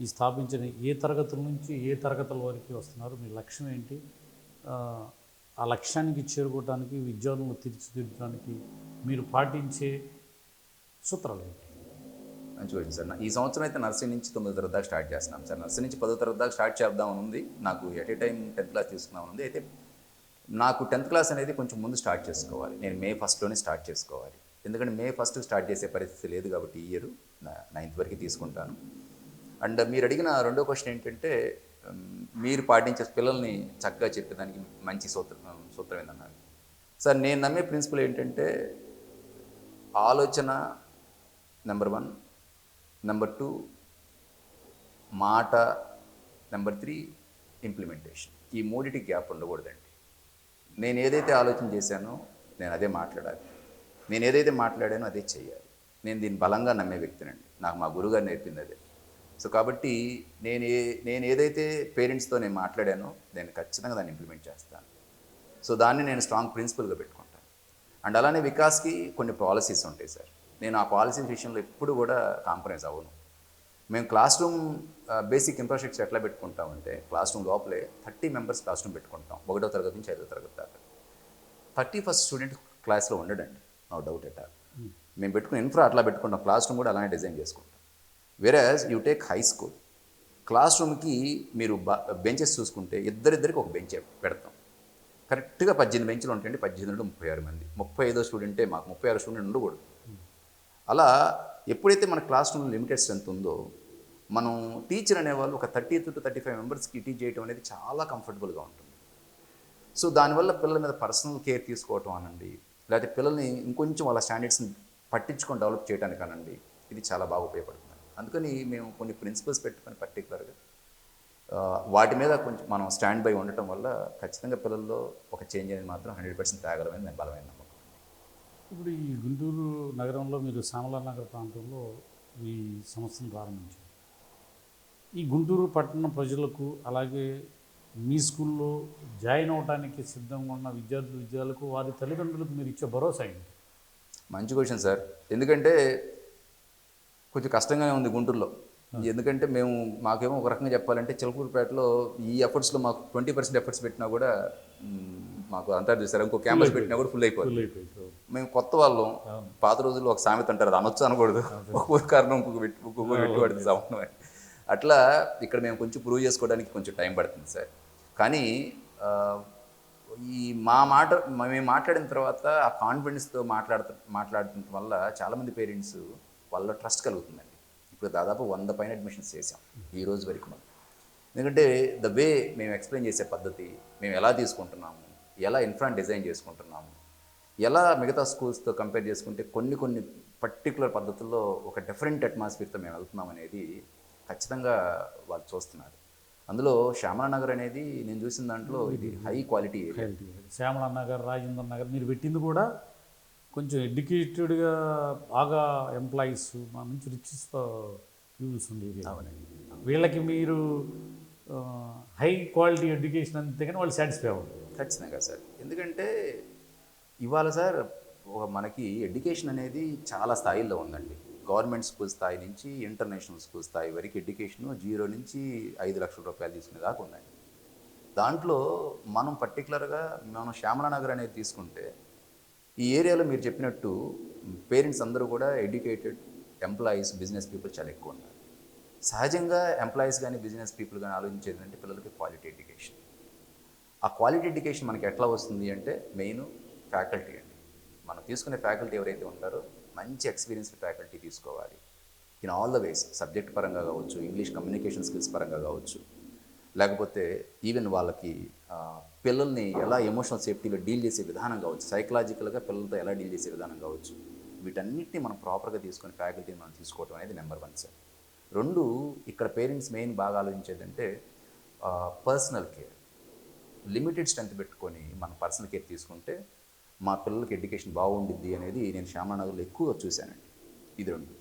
ఈ స్థాపించిన ఏ తరగతుల నుంచి ఏ తరగతుల వరకు వస్తున్నారు? మీ లక్ష్యం ఏంటి? ఆ లక్ష్యానికి చేరుకోవడానికి విద్యార్థులను తీర్చిదిద్దడానికి మీరు పాటించే సూత్రాలు ఏంటి? మంచి క్వశ్చన్ సార్. ఈ సంవత్సరం అయితే నర్సరీ నుంచి 9వ తరగతి దాకా స్టార్ట్ చేస్తున్నాం సార్. నర్సరీ నుంచి 10వ తరగతి దాకా స్టార్ట్ చేద్దామని ఉంది. నాకు at a time 10th class తీసుకుందామని ఉంది. అయితే నాకు 10th క్లాస్ అనేది కొంచెం ముందు స్టార్ట్ చేసుకోవాలి. నేను May 1 స్టార్ట్ చేసుకోవాలి. ఎందుకంటే May 1 స్టార్ట్ చేసే పరిస్థితి లేదు కాబట్టి ఈ ఇయర్ 9th వరకు తీసుకుంటాను. అండ్ మీరు అడిగిన రెండో క్వశ్చన్ ఏంటంటే మీరు పాటించే పిల్లల్ని చక్కగా చెప్పేదానికి మంచి సూత్రం ఏందన్నారు సార్. నేను నమ్మే ప్రిన్సిపల్ ఏంటంటే ఆలోచన నెంబర్ 1, నెంబర్ 2 మాట, నెంబర్ 3 ఇంప్లిమెంటేషన్. ఈ మూడిటికి గ్యాప్ ఉండకూడదండి. నేను ఏదైతే ఆలోచన చేశానో నేను అదే మాట్లాడాలి, నేను ఏదైతే మాట్లాడానో అదే చేయాలి. నేను దీన్ని బలంగా నమ్మే వ్యక్తినండి. నాకు మా గురుగారు నేర్పింది అదే. సో కాబట్టి నేను ఏదైతే పేరెంట్స్తో నేను మాట్లాడానో నేను ఖచ్చితంగా దాన్ని ఇంప్లిమెంట్ చేస్తాను. సో దాన్ని నేను స్ట్రాంగ్ ప్రిన్సిపల్గా పెట్టుకుంటాను. అండ్ అలానే వికాస్కి కొన్ని పాలసీస్ ఉంటాయి సార్. నేను ఆ పాలసీస్ విషయంలో ఎప్పుడు కూడా కాంప్రమైజ్ అవ్వను. మేము క్లాస్ రూమ్ బేసిక్ ఇన్ఫ్రాస్ట్రక్చర్ ఎట్లా పెట్టుకుంటామంటే క్లాస్ రూమ్ లోపలే 30 మెంబర్స్ క్లాస్ రూమ్ పెట్టుకుంటాం. 1వ తరగతి నుంచి 5వ తరగతి దాకా. 31st స్టూడెంట్ క్లాస్లో ఉండడండి, నో డౌట్ ఎట్ ఆల్. మేము పెట్టుకున్న ఇన్ఫ్రా అట్లా పెట్టుకుంటాం. క్లాస్ రూమ్ కూడా అలానే డిజైన్ చేసుకుంటాం. Whereas you take high school class రూమ్కి మీరు బెంచెస్ చూసుకుంటే ఇద్దరికి ఒక బెంచ్ పెడతాం. కరెక్ట్గా 18 బెంచ్లు ఉంటాయండి. 18 నుండి 36 మంది. 35వ స్టూడెంటే మాకు 36 స్టూడెంట్ ఉండకూడదు. అలా ఎప్పుడైతే మన క్లాస్ రూమ్ లిమిటెడ్ స్ట్రెంత్ ఉందో మనం టీచర్ అనేవాళ్ళు ఒక 30 to 35 మెంబర్స్కి టీచ్ చేయడం అనేది చాలా కంఫర్టబుల్గా ఉంటుంది. సో దానివల్ల పిల్లల మీద పర్సనల్ కేర్ తీసుకోవటం అనండి, లేకపోతే పిల్లల్ని ఇంకొంచెం వాళ్ళ స్టాండర్డ్స్ని పట్టించుకొని డెవలప్ చేయడానికి అనండి, ఇది చాలా బాగా ఉపయోగపడుతుంది. అందుకని మేము కొన్ని ప్రిన్సిపల్స్ పెట్టుకొని పర్టికులర్గా వాటి మీద కొంచెం మనం స్టాండ్ బై ఉండటం వల్ల ఖచ్చితంగా పిల్లల్లో ఒక చేంజ్ అనేది మాత్రం 100% తేగలమని నేను బలమైన నమ్మకం. ఇప్పుడు ఈ గుంటూరు నగరంలో మీరు శ్యామలా నగర్ ప్రాంతంలో ఈ సంస్థను ప్రారంభించారు. ఈ గుంటూరు పట్టణ ప్రజలకు అలాగే మీ స్కూల్లో జాయిన్ అవడానికి సిద్ధంగా ఉన్న విద్యార్థులకు వారి తల్లిదండ్రులకు మీరు ఇచ్చే భరోసా ఏంటి? మంచి క్వశ్చన్ సార్. ఎందుకంటే కొంచెం కష్టంగానే ఉంది గుంటూరులో. ఎందుకంటే మాకేమో ఒక రకంగా చెప్పాలంటే చిలకూరుపేటలో ఈ ఎఫర్ట్స్లో మాకు 20% ఎఫర్ట్స్ పెట్టినా కూడా మాకు అంతా చూసారు, ఇంకో క్యాంపస్ పెట్టినా కూడా ఫుల్ అయిపోతుంది. మేము కొత్త వాళ్ళం. పాత రోజుల్లో ఒక సామెత అంటారు, అది అనొచ్చు అనకూడదు, ఒక్కొక్క కారణం ఒక్కొక్క పెట్టుబడి సంబంధం. అట్లా ఇక్కడ మేము కొంచెం ప్రూవ్ చేసుకోవడానికి కొంచెం టైం పడుతుంది సార్. కానీ మేము మాట్లాడిన తర్వాత ఆ కాన్ఫిడెన్స్తో మాట్లాడటం వల్ల చాలామంది పేరెంట్స్ వాళ్ళ ట్రస్ట్ కలుగుతుందండి. ఇప్పుడు దాదాపు 100 పైన అడ్మిషన్స్ చేసాం ఈ రోజు వరకు మనం. ఎందుకంటే ద వే మేము ఎక్స్ప్లెయిన్ చేసే పద్ధతి, మేము ఎలా తీసుకుంటున్నాము, ఎలా ఇన్ఫ్రా డిజైన్ చేసుకుంటున్నాము, ఎలా మిగతా స్కూల్స్తో కంపేర్ చేసుకుంటే కొన్ని పర్టికులర్ పద్ధతుల్లో ఒక డిఫరెంట్ అట్మాస్ఫియర్తో మేము వెళ్తున్నాం అనేది ఖచ్చితంగా వాళ్ళు చూస్తున్నారు. అందులో శ్యామలా నగర్ అనేది నేను చూసిన దాంట్లో ఇది high quality area. Shyamala Nagar, Rajendra Nagar మీరు పెట్టింది కూడా కొంచెం ఎడ్యుకేటెడ్గా బాగా ఎంప్లాయీస్ మంచి రిచ్ పీపుల్స్ ఉండే ఏరియా. వీళ్ళకి మీరు హై క్వాలిటీ ఎడ్యుకేషన్ అంతే కానీ వాళ్ళు సాటిస్ఫై అవ్వరు. ఖచ్చితంగా సార్. ఎందుకంటే ఇవాళ సార్ మనకి ఎడ్యుకేషన్ అనేది చాలా స్థాయిల్లో ఉందండి. గవర్నమెంట్ స్కూల్ స్థాయి నుంచి ఇంటర్నేషనల్ స్కూల్ స్థాయి వరకు ఎడ్యుకేషన్ 0 నుంచి 5 లక్షల రూపాయలు తీసుకునే దాకా ఉందండి. దాంట్లో మనం పర్టికులర్గా శ్యామలా నగర్ అనేది తీసుకుంటే ఈ ఏరియాలో మీరు చెప్పినట్టు పేరెంట్స్ అందరూ కూడా ఎడ్యుకేటెడ్ ఎంప్లాయీస్, బిజినెస్ పీపుల్ చాలా ఎక్కువ ఉన్నారు. సహజంగా ఎంప్లాయీస్ కానీ బిజినెస్ పీపుల్ కానీ ఆలోచించేది అంటే పిల్లలకి క్వాలిటీ ఎడ్యుకేషన్. ఆ క్వాలిటీ ఎడ్యుకేషన్ మనకి ఎట్లా వస్తుంది అంటే మెయిన్ ఫ్యాకల్టీ అండి. మనం తీసుకునే ఫ్యాకల్టీ ఎవరైతే ఉంటారో మంచి ఎక్స్పీరియన్స్డ్ ఫ్యాకల్టీ తీసుకోవాలి. In all the ways, subject పరంగా కావచ్చు, ఇంగ్లీష్ కమ్యూనికేషన్ స్కిల్స్ పరంగా కావచ్చు, లేకపోతే ఈవెన్ వాళ్ళకి పిల్లల్ని ఎలా ఎమోషనల్ సేఫ్టీలో డీల్ చేసే విధానం కావచ్చు, సైకలాజికల్గా పిల్లలతో ఎలా డీల్ చేసే విధానం కావచ్చు, వీటన్నిటిని మనం ప్రాపర్గా తీసుకొని ఫ్యాకల్టీని మనం తీసుకోవడం అనేది నెంబర్ 1 సార్. 2, ఇక్కడ పేరెంట్స్ మెయిన్ బాగా ఆలోచించేదంటే పర్సనల్ కేర్. లిమిటెడ్ స్ట్రెంత్ పెట్టుకొని మనం పర్సనల్ కేర్ తీసుకుంటే మా పిల్లలకి ఎడ్యుకేషన్ బాగుండిద్ది అనేది నేను శ్యామలా నగర్లో ఎక్కువగా చూశానండి. ఇది 2.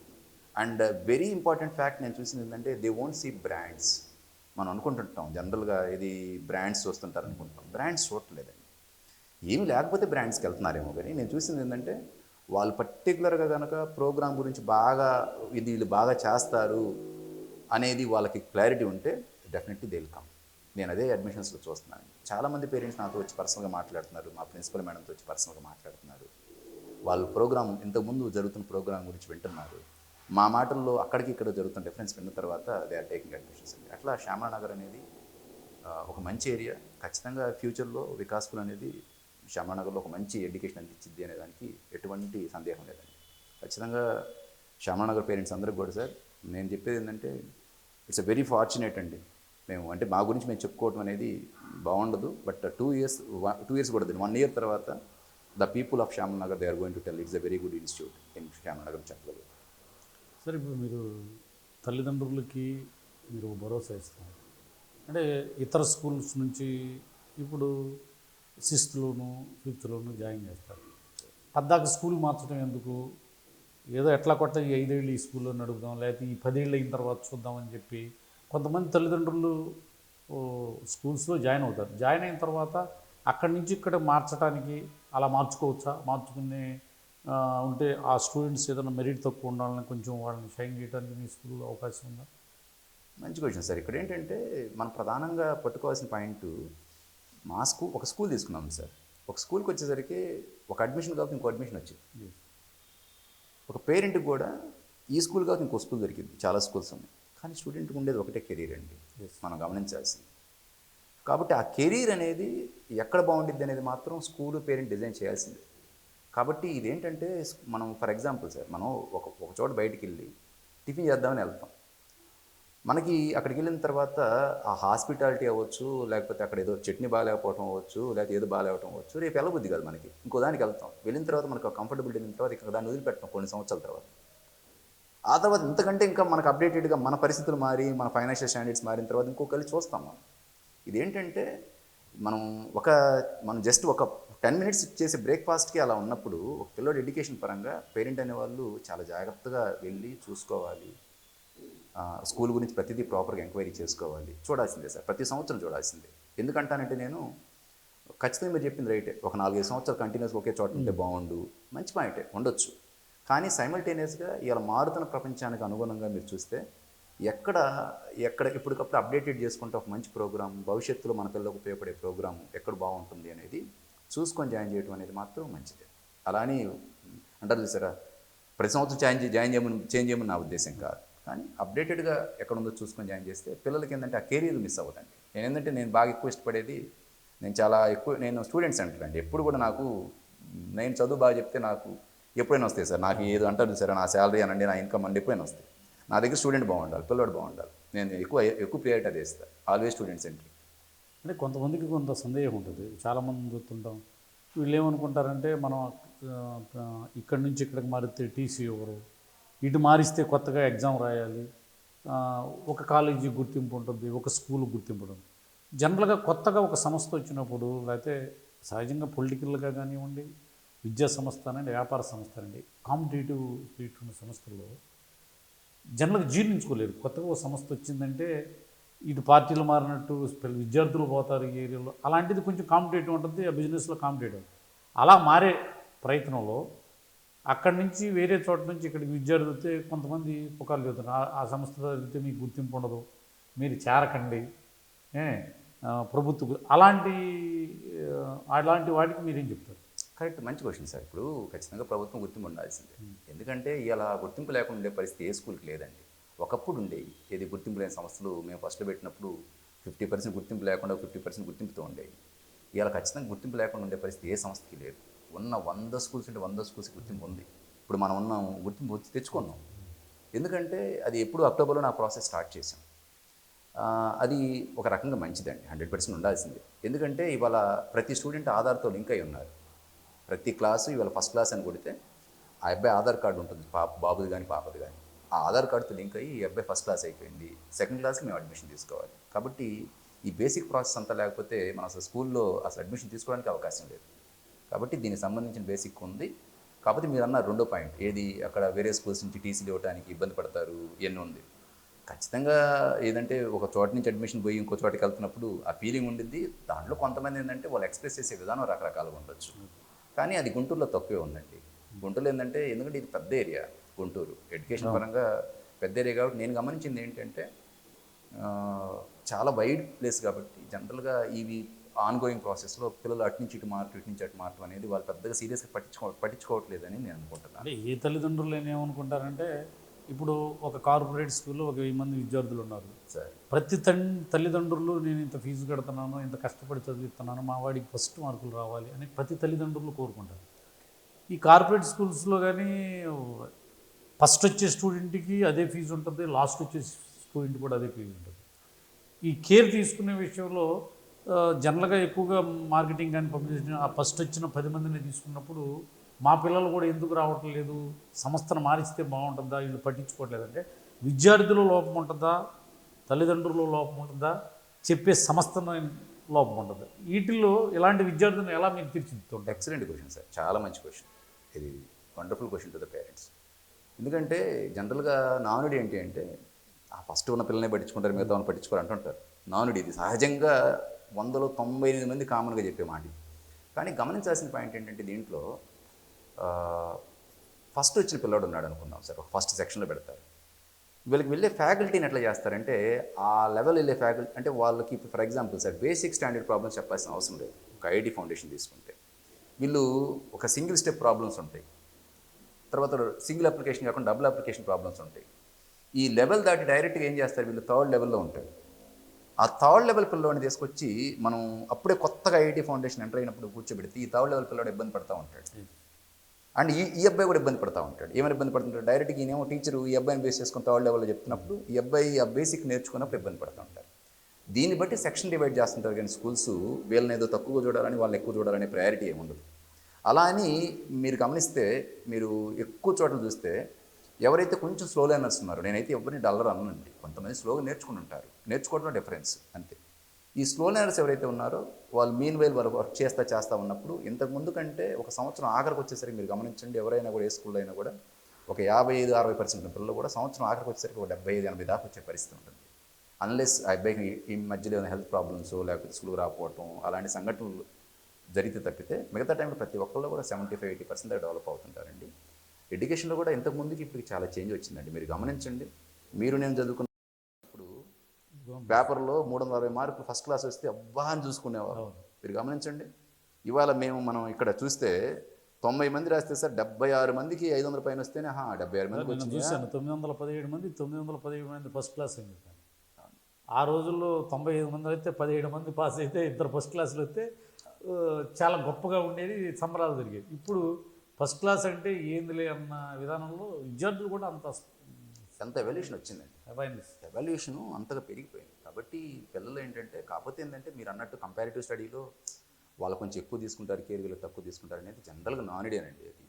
అండ్ వెరీ ఇంపార్టెంట్ ఫ్యాక్ట్ నేను చూసింది ఏంటంటే దే వోంట్ సీ బ్రాండ్స్. మనం అనుకుంటుంటాం జనరల్గా ఇది బ్రాండ్స్ చూస్తుంటారు అనుకుంటాం. బ్రాండ్స్ చూడలేదండి. ఏమి లేకపోతే బ్రాండ్స్కి వెళ్తున్నారేమో కానీ నేను చూసింది ఏంటంటే వాళ్ళు పర్టికులర్గా కనుక ప్రోగ్రామ్ గురించి బాగా వీళ్ళు బాగా చేస్తారు అనేది వాళ్ళకి క్లారిటీ ఉంటే డెఫినెట్లీ దే విల్ కమ్. నేను అదే అడ్మిషన్స్లో చూస్తున్నాను. చాలామంది పేరెంట్స్ నాతో వచ్చి పర్సనల్గా మాట్లాడుతున్నారు, మా ప్రిన్సిపల్ మేడంతో వచ్చి పర్సనల్గా మాట్లాడుతున్నారు. వాళ్ళు ప్రోగ్రామ్ ఇంతకుముందు జరుగుతున్న ప్రోగ్రామ్ గురించి వింటున్నారు. మా మాటల్లో అక్కడికి ఇక్కడ జరుగుతున్న డిఫరెన్స్ విన్న తర్వాత దే ఆర్ టేకింగ్ అడ్మిషన్స్ అండి. అట్లా శ్యామలానగర్ అనేది ఒక మంచి ఏరియా. ఖచ్చితంగా ఫ్యూచర్లో వికాస్ స్కూల్ అనేది శ్యామలానగర్లో ఒక మంచి ఎడ్యుకేషన్ అందించింది అనే దానికి ఎటువంటి సందేహం లేదండి. ఖచ్చితంగా శ్యామలానగర్ పేరెంట్స్ అందరికి కూడా సార్ నేను చెప్పేది ఏంటంటే ఇట్స్ ఎ వెరీ ఫార్చునేట్ అండి. మేము అంటే మా గురించి మేము చెప్పుకోవడం అనేది బాగుండదు, బట్ 2 years కూడా 1 year తర్వాత the people of Shyamalanagar they are going to tell it's a very good institute in Shyamalanagar చెప్పగలరు. సార్ ఇప్పుడు మీరు తల్లిదండ్రులకి మీరు భరోసా ఇస్తారు అంటే ఇతర స్కూల్స్ నుంచి ఇప్పుడు 6th-లోను 5th-లోను జాయిన్ చేస్తారు. పద్దాక స్కూల్ మార్చడం ఎందుకు, ఏదో ఎట్లా కొట్ట ఈ 5 ఏళ్ళు ఈ స్కూల్లో నడుపుదాం, లేకపోతే ఈ 10 ఏళ్ళు అయిన తర్వాత చూద్దామని చెప్పి కొంతమంది తల్లిదండ్రులు స్కూల్స్లో జాయిన్ అవుతారు. జాయిన్ అయిన తర్వాత అక్కడి నుంచి ఇక్కడ మార్చడానికి అలా మార్చుకోవచ్చా, మార్చుకునే ఉంటే ఆ స్టూడెంట్స్ ఏదైనా మెరిట్ తక్కువ ఉండాలని కొంచెం వాళ్ళని షైన్ చేయడానికి మీ స్కూల్లో అవకాశం ఉందా? మంచి క్వశ్చన్ సార్. ఇక్కడ ఏంటంటే మనం ప్రధానంగా పట్టుకోవాల్సిన పాయింట్ మా ఒక స్కూల్ తీసుకున్నాం సార్. ఒక స్కూల్కి వచ్చేసరికి ఒక అడ్మిషన్ కాకపోతే ఇంకో అడ్మిషన్ వచ్చింది. ఒక పేరెంట్కి కూడా ఈ స్కూల్ కాకపోతే ఇంకో స్కూల్ దొరికింది. చాలా స్కూల్స్ ఉన్నాయి, కానీ స్టూడెంట్కి ఉండేది ఒకటే కెరీర్ అండి. మనం గమనించాల్సింది. కాబట్టి ఆ కెరీర్ అనేది ఎక్కడ బాగుండిద్ది అనేది మాత్రం స్కూల్ పేరెంట్ డిజైన్ చేయాల్సిందే. కాబట్టి ఇదేంటంటే మనం ఫర్ ఎగ్జాంపుల్ సార్ మనం ఒక చోట బయటికి వెళ్ళి టిఫిన్ చేద్దామని వెళ్తాం. మనకి అక్కడికి వెళ్ళిన తర్వాత ఆ హాస్పిటాలిటీ అవ్వచ్చు, లేకపోతే అక్కడ ఏదో చట్నీ బాగాలేకపోవటం అవ్వచ్చు, లేకపోతే ఏదో బాగాలేవటం అవ్వచ్చు, రేపు వెళ్ళబుద్ది కాదు మనకి. ఇంకో దానికి వెళ్తాం. వెళ్ళిన తర్వాత మనకు కంఫర్టబిలిటీ వెళ్ళిన తర్వాత ఇక్కడ దాన్ని వదిలిపెడతాం కొన్ని సంవత్సరాల తర్వాత. ఆ తర్వాత ఇంతకంటే ఇంకా మనకు అప్డేటెడ్గా మన పరిస్థితులు మారి మన ఫైనాన్షియల్ స్టాండర్డ్స్ మారిన తర్వాత ఇంకొకళ్ళు చూస్తాం మనం. ఇదేంటంటే మనం జస్ట్ ఒక 10 minutes చేసే బ్రేక్ఫాస్ట్కి అలా ఉన్నప్పుడు ఒక పిల్లోడి ఎడ్యుకేషన్ పరంగా పేరెంట్ అనేవాళ్ళు చాలా జాగ్రత్తగా వెళ్ళి చూసుకోవాలి. స్కూల్ గురించి ప్రతిదీ ప్రాపర్గా ఎంక్వైరీ చేసుకోవాలి. చూడాల్సిందే సార్, ప్రతి సంవత్సరం చూడాల్సిందే. ఎందుకంటానంటే నేను ఖచ్చితంగా మీరు చెప్పింది రైటే. ఒక 4-5 సంవత్సరాలు కంటిన్యూస్గా ఒకే చోట ఉంటే బాగుండు, మంచి పాయింటే ఉండొచ్చు. కానీ సైమల్టేనియస్గా ఇలా మారుతున్న ప్రపంచానికి అనుగుణంగా మీరు చూస్తే ఎక్కడ ఎప్పటికప్పుడు అప్డేటెడ్ చేసుకుంటే ఒక మంచి ప్రోగ్రామ్, భవిష్యత్తులో మన పిల్లలకు ఉపయోగపడే ప్రోగ్రామ్ ఎక్కడ బాగుంటుంది అనేది చూసుకొని జాయిన్ చేయడం అనేది మాత్రం మంచిదే. అలా అని అంటారు చూసారా, ప్రతి సంవత్సరం చేంజ్ చేయమని నా ఉద్దేశం కాదు. కానీ అప్డేటెడ్గా ఎక్కడ ఉందో చూసుకొని జాయిన్ చేస్తే పిల్లలకి ఏంటంటే ఆ కెరీర్ మిస్ అవ్వదండి. నేను బాగా ఎక్కువ ఇష్టపడేది, నేను స్టూడెంట్ సెంటర్ అండి. ఎప్పుడు కూడా నేను చదువు బాగా చెప్తే నాకు ఎప్పుడైనా వస్తాయి సార్. నాకు ఏదో అంటారు సార్, నా శాలరీ అనండి, నా ఇన్కమ్ అండి, ఎప్పుడైనా వస్తాయి. నా దగ్గర స్టూడెంట్ బాగుండాలి, పిల్లవాడు బాగుండాలి. నేను ఎక్కువ ప్రియారిటీ అది ఇస్తాను. Always student centre. అంటే కొంతమందికి కొంత సందేహం ఉంటుంది. చాలామంది చూస్తుంటాం, వీళ్ళు ఏమనుకుంటారంటే మనం ఇక్కడి నుంచి ఇక్కడికి మారితే టీసీ ఇవ్వరు, ఇటు మారిస్తే కొత్తగా ఎగ్జామ్ రాయాలి, ఒక కాలేజీ గుర్తింపు ఉంటుంది, ఒక స్కూల్ గుర్తింపు ఉంటుంది. జనరల్గా కొత్తగా ఒక సంస్థ వచ్చినప్పుడు, లేకపోతే సహజంగా పొలిటికల్గా కానివ్వండి, విద్యా సంస్థ అనండి, వ్యాపార సంస్థ అండి, కాంపిటేటివ్ స్పీడ్ ఉన్న సంస్థల్లో జనరల్గా జీర్ణించుకోలేరు. కొత్తగా ఒక సంస్థ వచ్చిందంటే ఇటు పార్టీలు మారినట్టు విద్యార్థులు పోతారు ఈ ఏరియాలో, అలాంటిది కొంచెం కాంపిటేటివ్ ఉంటుంది, ఆ బిజినెస్లో కాంపిటేటివ్. అలా మారే ప్రయత్నంలో అక్కడి నుంచి వేరే చోట నుంచి ఇక్కడికి విద్యార్థులు వస్తే కొంతమంది పుకార్లు చెబుతున్నారు, ఆ సంస్థ వెళ్తే మీకు గుర్తింపు ఉండదు, మీరు చేరకండి, ప్రభుత్వ అలాంటి వాటికి మీరేం చెప్తారు? కరెక్ట్, మంచి క్వశ్చన్ సార్. ఇప్పుడు ఖచ్చితంగా ప్రభుత్వం గుర్తింపు ఉండాల్సిందే. ఎందుకంటే ఇలా గుర్తింపు లేకుండా ఉండే పరిస్థితి ఏ స్కూల్కి లేదండి. ఒకప్పుడు ఉండేవి ఏది గుర్తింపు లేని సంస్థలు. మేము ఫస్ట్లో పెట్టినప్పుడు 50% గుర్తింపు లేకుండా 50% గుర్తింపుతో ఉండేవి. ఇలా ఖచ్చితంగా గుర్తింపు లేకుండా ఉండే పరిస్థితి ఏ సంస్థకి లేదు. ఉన్న 100 స్కూల్స్ అంటే 100 స్కూల్స్కి గుర్తింపు ఉంది. ఇప్పుడు మనం గుర్తింపు వచ్చి తెచ్చుకున్నాం. ఎందుకంటే అది ఎప్పుడు అక్టోబర్లో నా ప్రాసెస్ స్టార్ట్ చేసాం. అది ఒక రకంగా మంచిదండి, 100% ఉండాల్సిందే. ఎందుకంటే ఇవాళ ప్రతి స్టూడెంట్ ఆధార్తో లింక్ అయి ఉన్నారు. ప్రతి క్లాసు ఇవాళ ఫస్ట్ క్లాస్ అని కొడితే ఆ అబ్బాయి ఆధార్ కార్డు ఉంటుంది, బాబుది కానీ పాపది కానీ. ఆ ఆధార్ కార్డుతో లింక్ అయ్యి ఈ అబ్బాయి ఫస్ట్ క్లాస్ అయిపోయింది, సెకండ్ క్లాస్కి మేము అడ్మిషన్ తీసుకోవాలి. కాబట్టి ఈ బేసిక్ ప్రాసెస్ అంతా లేకపోతే మనం అసలు స్కూల్లో అడ్మిషన్ తీసుకోవడానికి అవకాశం లేదు. కాబట్టి దీనికి సంబంధించిన బేసిక్ ఉంది. కాకపోతే మీరు అన్న రెండో పాయింట్ ఏది, అక్కడ వేరే స్కూల్స్ నుంచి టీసీలు ఇవ్వడానికి ఇబ్బంది పడతారు, ఇవన్నీ ఉంది. ఖచ్చితంగా ఏదంటే ఒక చోట నుంచి అడ్మిషన్ పోయి ఇంకో చోటకి వెళ్తున్నప్పుడు ఆ ఫీలింగ్ ఉండిద్ది. దాంట్లో కొంతమంది ఏంటంటే వాళ్ళు ఎక్స్ప్రెస్ చేసే విధానం రకరకాలుగా ఉండొచ్చు. కానీ అది గుంటూరులో తక్కువే ఉందండి. గుంటూరులో ఏంటంటే ఎందుకంటే ఇది పెద్ద ఏరియా, గుంటూరు ఎడ్యుకేషన్ పరంగా పెద్ద ఏరియా. కాబట్టి నేను గమనించింది ఏంటంటే చాలా వైడ్ ప్లేస్ కాబట్టి జనరల్గా ఇవి ఆన్గోయింగ్ ప్రాసెస్లో పిల్లలు అటు నుంచి ఇటు మార్పు ఇటు నుంచి అటు మార్పు అనేది వాళ్ళు పెద్దగా సీరియస్గా పట్టించుకోవట్లేదని నేను అనుకుంటున్నాను. అంటే ఏ తల్లిదండ్రులు ఏమనుకుంటారంటే ఇప్పుడు ఒక కార్పొరేట్ స్కూల్లో ఒక 1000 మంది విద్యార్థులు ఉన్నారు. సరే, ప్రతి తల్లిదండ్రులు నేను ఇంత ఫీజు కడుతున్నాను, ఇంత కష్టపడి చదివిస్తున్నాను, మా వాడికి ఫస్ట్ మార్కులు రావాలి అని ప్రతి తల్లిదండ్రులు కోరుకుంటారు. ఈ కార్పొరేట్ స్కూల్స్లో కానీ ఫస్ట్ వచ్చే స్టూడెంట్కి అదే ఫీజు ఉంటుంది, లాస్ట్ వచ్చే స్టూడెంట్ కూడా అదే ఫీజు ఉంటుంది. ఈ కేర్ తీసుకునే విషయంలో జనరల్గా ఎక్కువగా మార్కెటింగ్ కానీ పబ్లిసిటీ ఆ ఫస్ట్ వచ్చిన 10 మందిని తీసుకున్నప్పుడు మా పిల్లలు కూడా ఎందుకు రావట్లేదు, సంస్థను మారిస్తే బాగుంటుందా, వీళ్ళు పట్టించుకోవట్లేదంటే విద్యార్థుల లోపం ఉంటుందా, తల్లిదండ్రుల లోపం ఉంటుందా, చెప్పే సంస్థను లోపం ఉంటుందా, వీటిల్లో ఇలాంటి విద్యార్థులను ఎలా మీరు తీర్చిదిద్దుతుంటారు? ఎక్సలెంట్ క్వశ్చన్ సార్, చాలా మంచి క్వశ్చన్. ఇది wonderful question to the parents. ఎందుకంటే జనరల్గా నానుడి ఏంటి అంటే ఆ ఫస్ట్ ఉన్న పిల్లల్ని పట్టించుకుంటారు, మిగతా వాళ్ళని పట్టించుకోరు అంటుంటారు. నానుడి ఇది సహజంగా 100లో 98 మంది కామన్గా చెప్పే మాట. కానీ గమనించాల్సిన పాయింట్ ఏంటంటే దీంట్లో ఫస్ట్ వచ్చిన పిల్లాడు ఉన్నాడు అనుకుందాం సార్, ఒక ఫస్ట్ సెక్షన్లో పెడతారు. వీళ్ళకి వెళ్ళే ఫ్యాకల్టీని ఎట్లా చేస్తారంటే ఆ లెవెల్ వెళ్ళే ఫ్యాకల్టీ అంటే వాళ్ళకి ఇప్పుడు for example sir basic standard problems చెప్పాల్సిన అవసరం లేదు. ఒక ఐఐటి ఫౌండేషన్ తీసుకుంటే వీళ్ళు ఒక సింగిల్ స్టెప్ ప్రాబ్లమ్స్ ఉంటాయి, తర్వాత సింగిల్ అప్లికేషన్ కాకుండా డబుల్ అప్లికేషన్ ప్రాబ్లమ్స్ ఉంటాయి. ఈ లెవెల్ దాటి డైరెక్ట్గా ఏం చేస్తారు వీళ్ళు థర్డ్ లెవెల్లో ఉంటారు. ఆ థర్డ్ లెవెల్ పిల్లవాడిని తీసుకొచ్చి మనం అప్పుడే కొత్తగా ఐఐటి ఫౌండేషన్ ఎంటర్ అయినప్పుడు కూర్చోబెడితే ఈ థర్డ్ లెవెల్ పిల్లవాడు ఇబ్బంది పడుతూ ఉంటాడు. అండ్ ఈ అబ్బాయి కూడా ఇబ్బంది పడుతూ ఉంటాడు. ఏమైనా ఇబ్బంది పడుతుంటాడు, డైరెక్ట్గా ఈయనేమో టీచరు ఈ అబ్బాయిని బేస్ చేసుకుని థర్డ్ లెవెల్లో చెప్తున్నప్పుడు ఈ అబ్బాయి ఆ బేసిక్ నేర్చుకున్నప్పుడు ఇబ్బంది పడుతూ ఉంటారు. దీన్ని బట్టి సెక్షన్ డివైడ్ చేస్తుంటారు. కానీ స్కూల్స్ వీళ్ళని ఏదో తక్కువ చూడాలని వాళ్ళని ఎక్కువ చూడాలనే ప్రయారిటీ ఏముండదు. అలా అని మీరు గమనిస్తే మీరు ఎక్కువ చోట్ల చూస్తే ఎవరైతే కొంచెం స్లో లెర్నర్స్ ఉన్నారో, నేనైతే ఎవరిని డల్లర్ అనండి, కొంతమంది స్లోగా నేర్చుకుని ఉంటారు, నేర్చుకోవడంలో డిఫరెన్స్ అంతే. ఈ స్లో లెర్నర్స్ ఎవరైతే ఉన్నారో వాళ్ళు మీన్ వైల్ వాళ్ళు వర్క్ చేస్తూ ఉన్నప్పుడు ఇంతకు ముందు కంటే ఒక సంవత్సరం ఆఖరికి వచ్చేసరికి మీరు గమనించండి, ఎవరైనా కూడా ఏ స్కూల్లో అయినా కూడా ఒక 55-60% పిల్లలు కూడా సంవత్సరం ఆఖరికి వచ్చేసరికి ఒక 75-80 దాకా వచ్చే పరిస్థితి ఉంటుంది. అన్లెస్ ఆ అబ్బాయికి ఈ మధ్యలో ఏమైనా హెల్త్ ప్రాబ్లమ్స్ లేకపోతే స్కూల్ రాకపోవటం అలాంటి సంఘటనలు జరిగితే తప్పితే మిగతా టైంలో ప్రతి ఒక్కళ్ళు కూడా 75-80% దాకా డెవలప్ అవుతుంటారండి. ఎడ్యుకేషన్లో కూడా ఇంతకు ముందుకి ఇప్పుడు చాలా చేంజ్ వచ్చిందండి. మీరు గమనించండి, నేను చదువుకున్నప్పుడు పేపర్లో 360 మార్కులు ఫస్ట్ క్లాస్ వస్తే అబ్బా అని చూసుకునేవారు. మీరు గమనించండి, ఇవాళ మనం ఇక్కడ చూస్తే 90 మంది రాస్తే సార్ 76 మందికి 500 పైన వస్తేనే 76 మందికి వచ్చింది. చూశాను 917 మంది ఫస్ట్ క్లాస్ అని చెప్పాను. ఆ రోజుల్లో 95 మంది అయితే 17 మంది పాస్ అయితే 2 ఫస్ట్ క్లాసులు వస్తే చాలా గొప్పగా ఉండేది, సంబరాలు జరిగేది. ఇప్పుడు ఫస్ట్ క్లాస్ అంటే ఏందిలే అన్న విధానంలో విద్యార్థులు కూడా ఎంత ఎవల్యూషన్ వచ్చిందండి, ఎవల్యూషను అంతగా పెరిగిపోయింది. కాబట్టి పిల్లలు ఏంటంటే కాకపోతే ఏంటంటే మీరు అన్నట్టు కంపారిటివ్ స్టడీలో వాళ్ళు కొంచెం ఎక్కువ తీసుకుంటారు, కేర్ వీళ్ళు తక్కువ తీసుకుంటారు అనేది జనరల్గా నానుడేనండి. అది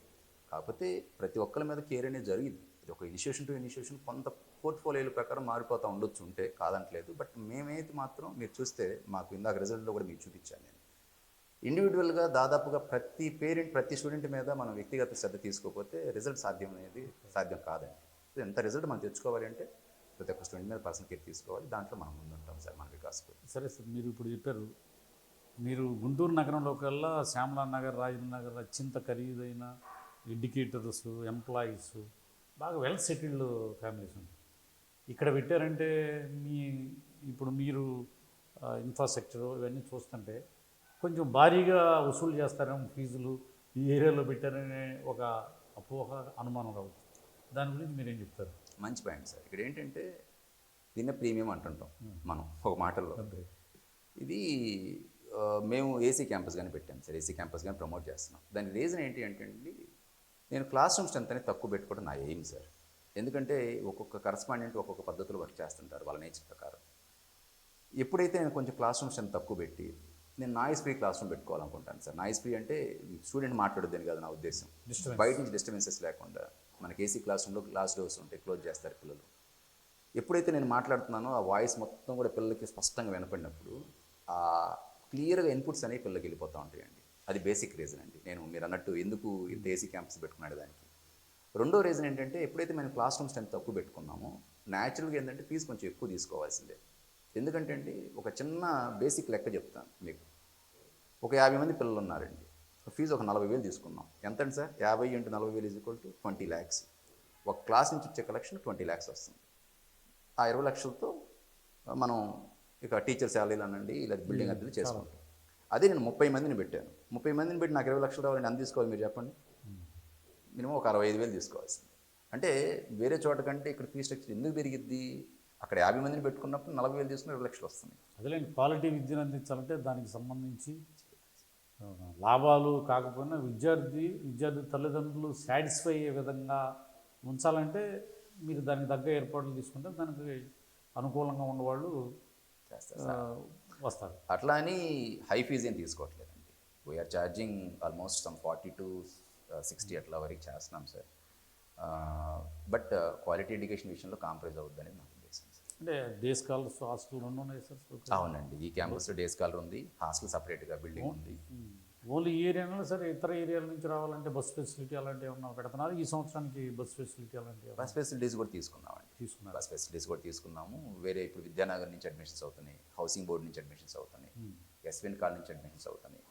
కాకపోతే ప్రతి ఒక్కరి మీద కేర్ అనేది జరిగింది. ఇది ఒక ఇనిషియేషన్ టు ఇనిషియేషన్ కొంత పోర్ట్ఫోలియోల ప్రకారం మారిపోతూ ఉండొచ్చు, ఉంటే కాదంటలేదు. బట్ మేమైతే మాత్రం మీరు చూస్తే మాకు ఇందాక రిజల్ట్లో కూడా మీకు చూపించాను నేను, ఇండివిజువల్గా దాదాపుగా ప్రతి పేరెంట్ ప్రతి స్టూడెంట్ మీద మనం వ్యక్తిగత శ్రద్ధ తీసుకోకపోతే రిజల్ట్ సాధ్యం కాదండి. ఎంత రిజల్ట్ మనం తెచ్చుకోవాలి అంటే ప్రతి ఒక్క స్టూడెంట్ మీద పర్సనల్ కేర్ తీసుకోవాలి. దాంట్లో మనం ముందుంటాం సార్ మన వికాస్. సరే సార్, మీరు ఇప్పుడు చెప్పారు మీరు గుంటూరు నగరంలో కల్లా శ్యామలా నగర్, రాజేంద్ర నగర్ అత్యంత ఖరీదైన ఎడ్యుకేటర్స్, ఎంప్లాయీస్, బాగా వెల్ సెటిల్డ్ ఫ్యామిలీస్ ఉంటాయి. ఇక్కడ పెట్టారంటే ఇప్పుడు మీరు ఇన్ఫ్రాస్ట్రక్చర్ ఇవన్నీ చూస్తుంటే కొంచెం భారీగా వసూలు చేస్తారేమో ఫీజులు, ఈ ఏరియాలో పెట్టారనే ఒక అపోహ, అనుమానం రావచ్చు. దాని గురించి మీరేం చెప్తారు? మంచి పాయింట్ సార్. ఇక్కడ ఏంటంటే దీన్నే ప్రీమియం అంటుంటాం మనం ఒక మాటల్లో. ఇది మేము ఏసీ క్యాంపస్ కానీ పెట్టాం సార్, ఏసీ క్యాంపస్ కానీ ప్రమోట్ చేస్తున్నాం. దాని రీజన్ ఏంటి అంటే అండి, నేను క్లాస్ రూమ్ స్ట్రెంత్ అనేది తక్కువ పెట్టుకోవడం నా ఎయిమ్ సార్. ఎందుకంటే ఒక్కొక్క కరస్పాండెంట్ ఒక్కొక్క పద్ధతిలో వర్క్ చేస్తుంటారు వాళ్ళ నేచర్ ప్రకారం. ఎప్పుడైతే నేను కొంచెం క్లాస్ రూమ్ స్ట్రెంత్ తక్కువ పెట్టి నేను నాయిస్ ఫ్రీ క్లాస్ రూమ్ పెట్టుకోవాలనుకుంటాను సార్. నాయిస్ ఫ్రీ అంటే స్టూడెంట్ మాట్లాడొద్దని కాదు నా ఉద్దేశం, బయట నుంచి డిస్టర్బెన్సెస్ లేకుండా. మనకి ఏసీ క్లాస్ రూమ్లో గ్లాస్ డోర్స్ ఉంటాయి, క్లోజ్ చేస్తారు పిల్లలు. ఎప్పుడైతే నేను మాట్లాడుతున్నానో ఆ వాయిస్ మొత్తం కూడా పిల్లలకి స్పష్టంగా వినపడినప్పుడు ఆ క్లియర్గా ఇన్పుట్స్ అనేవి పిల్లలకి వెళ్ళిపోతూ ఉంటాయండి. అది బేసిక్ రీజన్ అండి. మీరు అన్నట్టు ఎందుకు ఇంత ఏసీ క్యాంపస్ పెట్టుకున్నాడు దానికి. రెండో రీజన్ ఏంటంటే ఎప్పుడైతే మనం క్లాస్ రూమ్ స్ట్రెంత్ తక్కువ పెట్టుకున్నామో న్యాచురల్గా ఏంటంటే ఫీజు కొంచెం ఎక్కువ తీసుకోవాల్సిందే. ఎందుకంటే అండి ఒక చిన్న బేసిక్ లెక్క చెప్తాను మీకు. ఒక 50 మంది పిల్లలు ఉన్నారండి, ఫీజు ఒక 40,000 తీసుకున్నాం. ఎంత అండి సార్? 50 × 40,000 = 20 lakhs. ఒక క్లాస్ నుంచి వచ్చే కలెక్షన్ 20 lakhs వస్తుంది. ఆ 20 లక్షలతో మనం ఇక టీచర్ శాలరీలు అనండి ఇలా బిల్డింగ్ అద్దెలు చేసుకుంటాం. అదే నేను 30 మందిని పెట్టాను. 30 మందిని పెట్టి నాకు 20 లక్షలు రావాలని ఎంత తీసుకోవాలి మీరు చెప్పండి? మినిమం ఒక 65,000 తీసుకోవాల్సింది. అంటే వేరే చోట కంటే ఇక్కడ ఫీ స్ట్రక్చర్ ఎందుకు పెరిగిద్ది? అక్కడ 50 మందిని పెట్టుకున్నప్పుడు 40,000 తీసుకుని 20 లక్షలు వస్తున్నాయి. అదేలేండి, క్వాలిటీ విద్యను అందించాలంటే దానికి సంబంధించి లాభాలు కాకపోయినా విద్యార్థి తల్లిదండ్రులు సాటిస్ఫై అయ్యే విధంగా ఉంచాలంటే మీరు దానికి తగ్గ ఏర్పాట్లు తీసుకుంటే దానికి అనుకూలంగా ఉన్నవాళ్ళు వస్తారు. అట్లా అని హై ఫీజు ఏం తీసుకోవట్లేదండి. We're charging almost some 40 to 60 అట్లా వరకు చేస్తున్నాం సార్. బట్ క్వాలిటీ ఎడ్యుకేషన్ విషయంలో కాంప్రమైజ్ అవుద్ది అనేది నాకు ఉద్దేశం సార్. అంటే డే స్కాలర్స్ హాస్టల్ రెండు ఉన్నాయి సార్? అవునండి, ఈ క్యాంపస్లో డే స్కాలర్ ఉంది, హాస్టల్ సపరేట్గా బిల్డింగ్ ఉంది. ఓన్లీ ఈ ఏరియాలో సరే ఇతర ఏరియాల నుంచి రావాలంటే బస్ ఫెసిలిటీ అలాంటివి ఏమన్నా పెడుతున్నారు? ఈ సంవత్సరానికి బస్ ఫెసిలిటీ అలాంటివి? బస్ ఫెసిలిటీస్ కూడా తీసుకున్నాము. బస్ ఫెసిలిటీస్ కూడా తీసుకున్నాము. వేరే ఇప్పుడు విద్యానగర్ నుంచి అడ్మిషన్స్ అవుతున్నాయి, హౌసింగ్ బోర్డు నుంచి అడ్మిషన్స్ అవుతున్నాయి, ఎస్విఎన్ కాల్ నుంచి అడ్మిషన్స్ అవుతున్నాయి.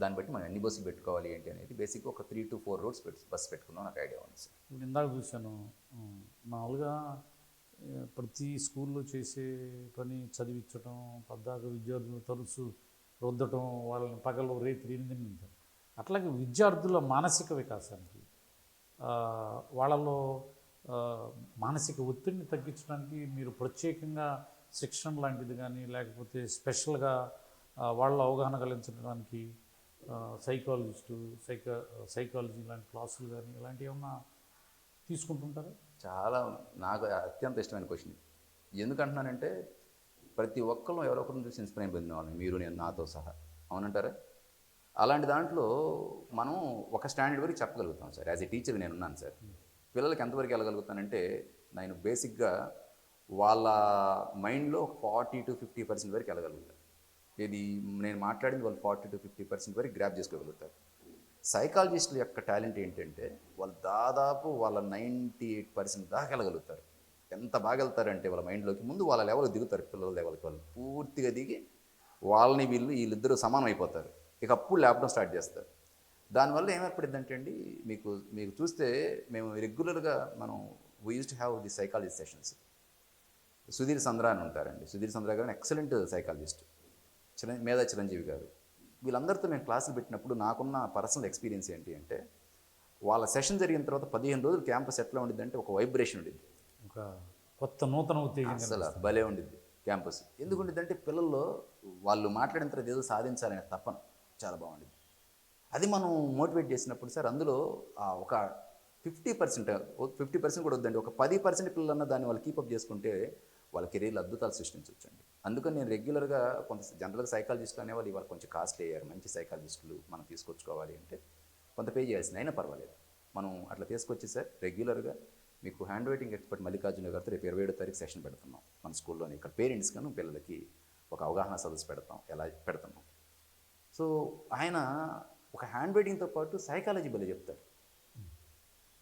దాన్ని బట్టి మనం ఎన్ని బస్సులు పెట్టుకోవాలి ఏంటి అనేది బేసిక్గా ఒక 3 to 4 routes బస్సు పెట్టుకున్నాం నాకు ఐడియా ఉంది సార్. ఇప్పుడు ఇందాక చూశాను, మామూలుగా ప్రతి స్కూల్లో చేసే పని చదివించడం, పద్దాక విద్యార్థులు తరచు రుద్దటం, వాళ్ళని పగలు రేత్రి 8 నిమిషాలు. అట్లాగే విద్యార్థుల మానసిక వికాసానికి, వాళ్ళలో మానసిక ఒత్తిడిని తగ్గించడానికి మీరు ప్రత్యేకంగా శిక్షణ లాంటిది కానీ లేకపోతే స్పెషల్గా వాళ్ళ అవగాహన కలిగించడానికి సైకాలజీ లాంటి క్లాసులు కానీ ఇలాంటివి ఏమన్నా తీసుకుంటుంటారా? చాలా నాకు అత్యంత ఇష్టమైన క్వశ్చన్. ఎందుకంటున్నానంటే ప్రతి ఒక్కరు ఎవరో ఒకరిని చూసి ఇన్స్పైర్ పొందిన వాళ్ళని, మీరు నేను నాతో సహా, అవునంటారా? అలాంటి దాంట్లో మనం ఒక స్టాండర్డ్ వరకు చెప్పగలుగుతాం సార్. యాజ్ ఏ టీచర్ నేను ఉన్నాను సార్. పిల్లలకి ఎంతవరకు వెళ్ళగలుగుతానంటే నేను బేసిక్గా వాళ్ళ మైండ్లో 40 to 50% వరకు వెళ్ళగలుగుతాను. ఇది నేను మాట్లాడింది వాళ్ళు 40 to 50% వరకు గ్రాప్ చేసుకోగలుగుతారు. సైకాలజిస్టుల యొక్క టాలెంట్ ఏంటంటే వాళ్ళు దాదాపు వాళ్ళ 98% దాకా వెళ్ళగలుగుతారు. ఎంత బాగా వెళ్తారంటే వాళ్ళ మైండ్లోకి ముందు వాళ్ళ లెవెల్కి దిగుతారు. పిల్లల లెవెల్కి వాళ్ళు పూర్తిగా దిగి వాళ్ళని వీళ్ళిద్దరూ సమానం అయిపోతారు. ఇక అప్పుడు లేపడం స్టార్ట్ చేస్తారు. దానివల్ల ఏమేర్పడిందంటే అండి, మీకు చూస్తే మేము రెగ్యులర్గా we use to have the psychology sessions. Sudheer Sandra అని ఉంటారండి. సుధీర్ సంద్ర గారు ఎక్సలెంట్ సైకాలజిస్ట్. మేధా చిరంజీవి గారు, వీళ్ళందరితో మేము క్లాసులు పెట్టినప్పుడు నాకున్న పర్సనల్ ఎక్స్పీరియన్స్ ఏంటి అంటే, వాళ్ళ సెషన్ జరిగిన తర్వాత 15 రోజులు క్యాంపస్ ఎట్లా ఉండిద్ది అంటే ఒక వైబ్రేషన్ ఉండిద్ది, ఒక కొత్త నూతన ఉత్తేజం, అసలు భలే ఉండిద్ది క్యాంపస్. ఎందుకు ఉండిద్ది అంటే పిల్లల్లో వాళ్ళు మాట్లాడిన తర్వాత ఏదో సాధించాలనే తపన చాలా బాగుండిద్ది. అది మనం మోటివేట్ చేసినప్పుడు సార్ అందులో ఒక 50% కూడా వద్దండి, ఒక 10% పిల్లలన్నా దాన్ని వాళ్ళు కీపప్ చేసుకుంటే వాళ్ళ కెరీర్లో అద్భుతాలు సృష్టించవచ్చండి. అందుకని నేను రెగ్యులర్గా కొంత జనరల్గా సైకాలజిస్టులు అనేవాళ్ళు ఇవాళ కొంచెం కాస్ట్లీ అయ్యారు. మంచి సైకాలజిస్టులు మనం తీసుకొచ్చుకోవాలి అంటే కొంత పే చేయాల్సింది, అయినా పర్వాలేదు మనం అట్లా తీసుకొచ్చి సార్ రెగ్యులర్గా మీకు హ్యాండ్ రైటింగ్ ఎక్స్పర్ట్ మల్లికార్జున గారితో రేపు 27వ తారీఖు సెషన్ పెడుతున్నాం మన స్కూల్లోనే. ఇక్కడ పేరెంట్స్ గాను పిల్లలకి ఒక అవగాహన సదస్సు పెడుతున్నాం. సో ఆయన ఒక హ్యాండ్ రైటింగ్తో పాటు సైకాలజీ భలే చెప్తారు.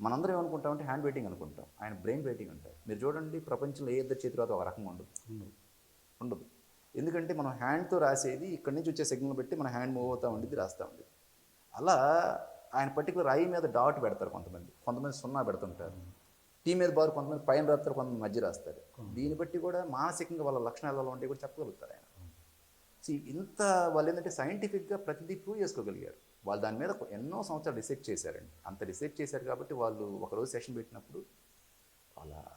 మనందరం ఏమనుకుంటామంటే హ్యాండ్ రైటింగ్ అనుకుంటాం, ఆయన బ్రెయిన్ రైటింగ్ అంటారు. మీరు చూడండి, ప్రపంచంలో ఏ ఇద్దరు చేతి రాత ఒక రకంగా ఉండదు. ఎందుకంటే మనం హ్యాండ్తో రాసేది ఇక్కడి నుంచి వచ్చే సిగ్నల్ బట్టి మన హ్యాండ్ మూవ్ అవుతూ ఉండేది, రాస్తూ ఉండేది. అలా ఆయన పర్టికులర్ ఐ మీద డాట్ పెడతారు, కొంతమంది సున్నా పెడుతుంటారు, టీ మీద బారు కొంతమంది పైన రాస్తారు, కొంతమంది మధ్య రాస్తారు. దీన్ని బట్టి కూడా మానసికంగా వాళ్ళ లక్షణాలు ఎలా ఉంటాయి కూడా చెప్పగలుగుతారు ఆయన. ఇంత వాళ్ళు ఏంటంటే సైంటిఫిక్గా ప్రతిదీ ప్రూవ్ చేసుకోగలిగారు. వాళ్ళు దాని మీద ఎన్నో సంవత్సరాలు రీసెర్చ్ చేశారండి. అంత రీసెర్చ్ చేశారు కాబట్టి వాళ్ళు ఒకరోజు సెషన్ పెట్టినప్పుడు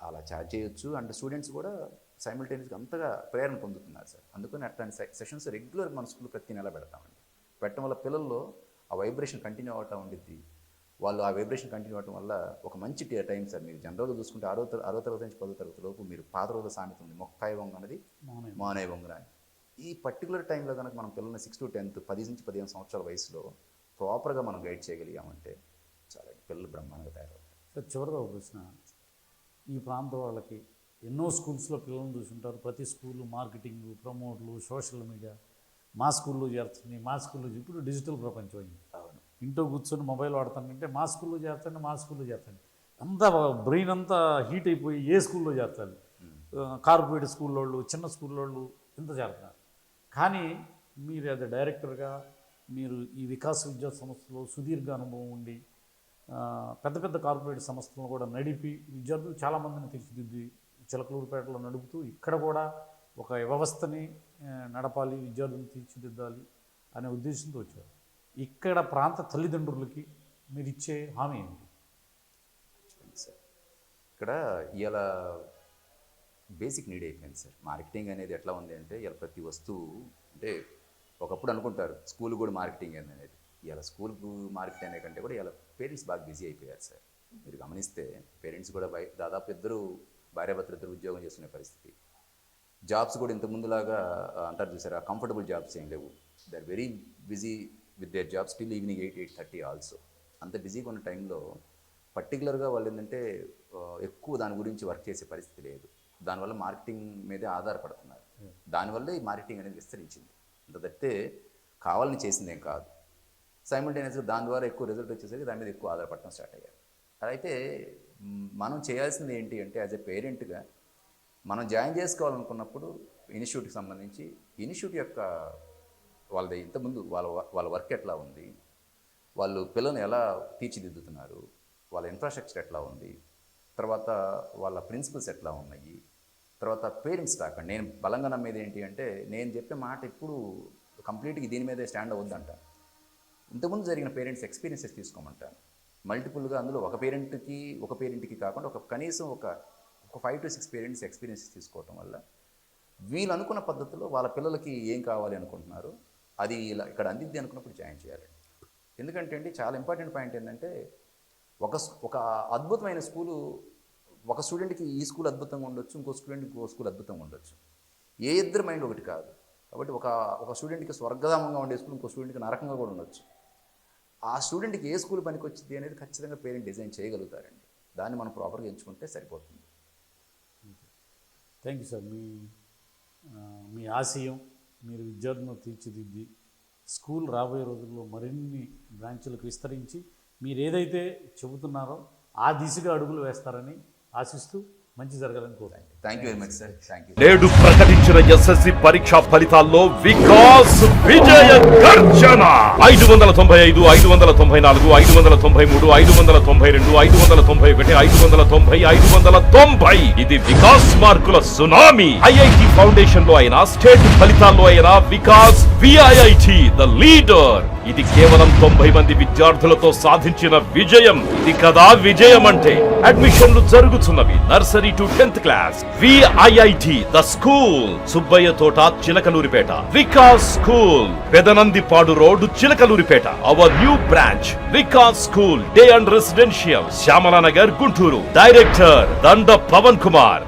అలా ఛార్జ్ చేయొచ్చు. అండ్ స్టూడెంట్స్ కూడా సైమిల్టేనియస్గా అంతగా ప్రేరణ పొందుతున్నారు సార్. అందుకని అట్లాంటి సెషన్స్ రెగ్యులర్ మన స్కూల్లో ప్రతి నెల పెడతామండి. పెట్టడం వల్ల పిల్లల్లో ఆ వైబ్రేషన్ కంటిన్యూ అవటం ఉండిద్ది. వాళ్ళు ఆ వైబ్రేషన్ కంటిన్యూ అవటం వల్ల ఒక మంచి టైం సార్. మీరు జనరల్గా చూసుకుంటే 6వ తరగతి నుంచి 10వ తరగతి లోపు మీరు పాత రోజుల సామెత ఉంది, మొక్కాయ వంగ అనేది మానవ వంగన అని. ఈ పర్టికులర్ టైంలో కనుక మనం పిల్లల్ని 6 to 10, 10 నుంచి 15 సంవత్సరాల వయసులో ప్రాపర్గా మనం గైడ్ చేయగలిగామంటే చాలా పిల్లలు బ్రహ్మాండంగా తయారవుతారు. సార్ చివరిగా ఒక ప్రశ్న, ఈ ప్రాంత వాళ్ళకి ఎన్నో స్కూల్స్లో పిల్లలను చూసుంటారు. ప్రతి స్కూలు మార్కెటింగ్, ప్రమోట్లు, సోషల్ మీడియా, మా స్కూల్లో చేరుతుంది, మా స్కూల్లో ఇప్పుడు డిజిటల్ ప్రపంచం అయింది. ఇంట్లో కూర్చొని మొబైల్ వాడతానంటే మా స్కూల్లో చేర్చండి. అంతా బ్రెయిన్ అంతా హీట్ అయిపోయి ఏ స్కూల్లో చేర్చాలి, కార్పొరేట్ స్కూల్లో వాళ్ళు, చిన్న స్కూల్లో వాళ్ళు ఇంత చేరుతున్నారు. కానీ మీరు యాజ్ ఎ డైరెక్టర్గా మీరు ఈ వికాస్ విద్యా సంస్థలో సుదీర్ఘ అనుభవం ఉండి పెద్ద పెద్ద కార్పొరేట్ సంస్థలను కూడా నడిపి విద్యార్థులు చాలామందిని తీర్చిదిద్ది చిలకలూరుపేటలో నడుపుతూ ఇక్కడ కూడా ఒక వ్యవస్థని నడపాలి, విద్యార్థులను తీర్చిదిద్దాలి అనే ఉద్దేశంతో వచ్చారు. ఇక్కడ ప్రాంత తల్లిదండ్రులకి మీరు ఇచ్చే హామీ ఏంటి? సార్ ఇక్కడ ఇలా బేసిక్ నీడ్ అయిపోయింది సార్. మార్కెటింగ్ అనేది ఎట్లా ఉంది అంటే ఇలా ప్రతి వస్తువు అంటే ఒకప్పుడు అనుకుంటారు స్కూల్ కూడా మార్కెటింగ్ అనేది. ఇలా స్కూల్కు మార్కెట్ అనే కంటే కూడా ఇలా పేరెంట్స్ బాగా బిజీ అయిపోయారు సార్. మీరు గమనిస్తే పేరెంట్స్ కూడా దాదాపు ఇద్దరు భార్యాభర్తలు ఇద్దరు ఉద్యోగం చేసుకునే పరిస్థితి. జాబ్స్ కూడా ఇంతకుముందులాగా అంటారు చూసారు, ఆ కంఫర్టబుల్ జాబ్స్ ఏం లేవు. They are very busy with their jobs till evening 8-8:30 also. అంత బిజీగా ఉన్న టైంలో పర్టికులర్గా వాళ్ళు ఏంటంటే ఎక్కువ దాని గురించి వర్క్ చేసే పరిస్థితి లేదు. దానివల్ల మార్కెటింగ్ మీదే ఆధారపడుతున్నారు. దానివల్ల ఈ మార్కెటింగ్ అనేది విస్తరించింది. అంత తప్పితే కావాలని చేసిందేం కాదు. సైమల్టేనియస్గా దాని ద్వారా ఎక్కువ రిజల్ట్ వచ్చేసరికి దాని మీద ఎక్కువ ఆధారపడటం స్టార్ట్ అయ్యారు. అయితే మనం చేయాల్సింది ఏంటి అంటే యాజ్ ఎ పేరెంట్గా మనం జాయిన్ చేసుకోవాలనుకున్నప్పుడు ఇన్స్టిట్యూట్కి సంబంధించి ఇన్స్టిట్యూట్ యొక్క వాళ్ళది ఇంతకుముందు వాళ్ళ వర్క్ ఎట్లా ఉంది, వాళ్ళు పిల్లల్ని ఎలా తీర్చిదిద్దుతున్నారు, వాళ్ళ ఇన్ఫ్రాస్ట్రక్చర్ ఎట్లా ఉంది, తర్వాత వాళ్ళ ప్రిన్సిపల్స్ ఎట్లా ఉన్నాయి, తర్వాత పేరెంట్స్ దాకా నేను బలంగా నమ్మేది ఏంటి అంటే నేను చెప్పే మాట ఇప్పుడు కంప్లీట్గా దీని మీదే స్టాండ్ అవుద్దంట. ఇంతకుముందు జరిగిన పేరెంట్స్ ఎక్స్పీరియన్సెస్ తీసుకోమంటాను. మల్టిపుల్గా అందులో ఒక పేరెంట్కి కాకుండా కనీసం ఒక 5 to 6 పేరెంట్స్ ఎక్స్పీరియన్సెస్ తీసుకోవటం వల్ల వీళ్ళు అనుకున్న పద్ధతిలో వాళ్ళ పిల్లలకి ఏం కావాలి అనుకుంటున్నారు అది ఇలా ఇక్కడ అందిద్ది అనుకున్నప్పుడు జాయిన్ చేయాలి. ఎందుకంటే అండి చాలా ఇంపార్టెంట్ పాయింట్ ఏంటంటే ఒక అద్భుతమైన స్కూలు ఒక స్టూడెంట్కి ఈ స్కూల్ అద్భుతంగా ఉండొచ్చు, ఇంకో స్టూడెంట్కి ఇంకో స్కూల్ అద్భుతంగా ఉండొచ్చు. ఏ ఇద్దరు మైండ్ ఒకటి కాదు. కాబట్టి ఒక స్టూడెంట్కి స్వర్గధామంగా ఉండే స్కూల్ ఇంకో స్టూడెంట్కి నరకంగా కూడా ఉండొచ్చు. ఆ స్టూడెంట్కి ఏ స్కూల్ పనికి వచ్చింది అనేది ఖచ్చితంగా పేరెంట్ డిజైన్ చేయగలుగుతారండి. దాన్ని మనం ప్రాపర్గా ఎంచుకుంటే సరిపోతుంది. Thank you sir. మీ ఆశయం మీరు విద్యార్థులను తీర్చిదిద్ది స్కూల్ రాబోయే రోజుల్లో మరిన్ని బ్రాంచులకు విస్తరించి మీరు ఏదైతే చెబుతున్నారో ఆ దిశగా అడుగులు వేస్తారని ఆశిస్తూ మంచి జరగాలని కోరుతాను. Thank you very much sir. Thank you. నేడు ప్రకటించిన ఎస్ఎస్సి పరీక్షా ఫలితాల్లో వికాస్ విజయ గర్జన 595, 594, 593, 592, 591, 590. ఇది వికాస్ మార్కుల సునామీ. ఐఐటి ఫౌండేషన్ లో అయినా స్టేట్ ఫలితాల్లో అయినా వికాస్ విఐఐటి ద లీడర్. ఇది కేవలం 90 మంది విద్యార్థులతో సాధించిన విజయం. ఇది కదా విజయం అంటే. అడ్మిషన్లు జరుగుతున్నవి nursery to 10th class. VIIT the school, Subbaiah Thota, Chilakaluripet. Vikas school, Pedanandipadu road, Chilakaluripet. Our new branch Vikas school day and residential, Shyamalanagar, Guntur. Director Danda Pavan Kumar.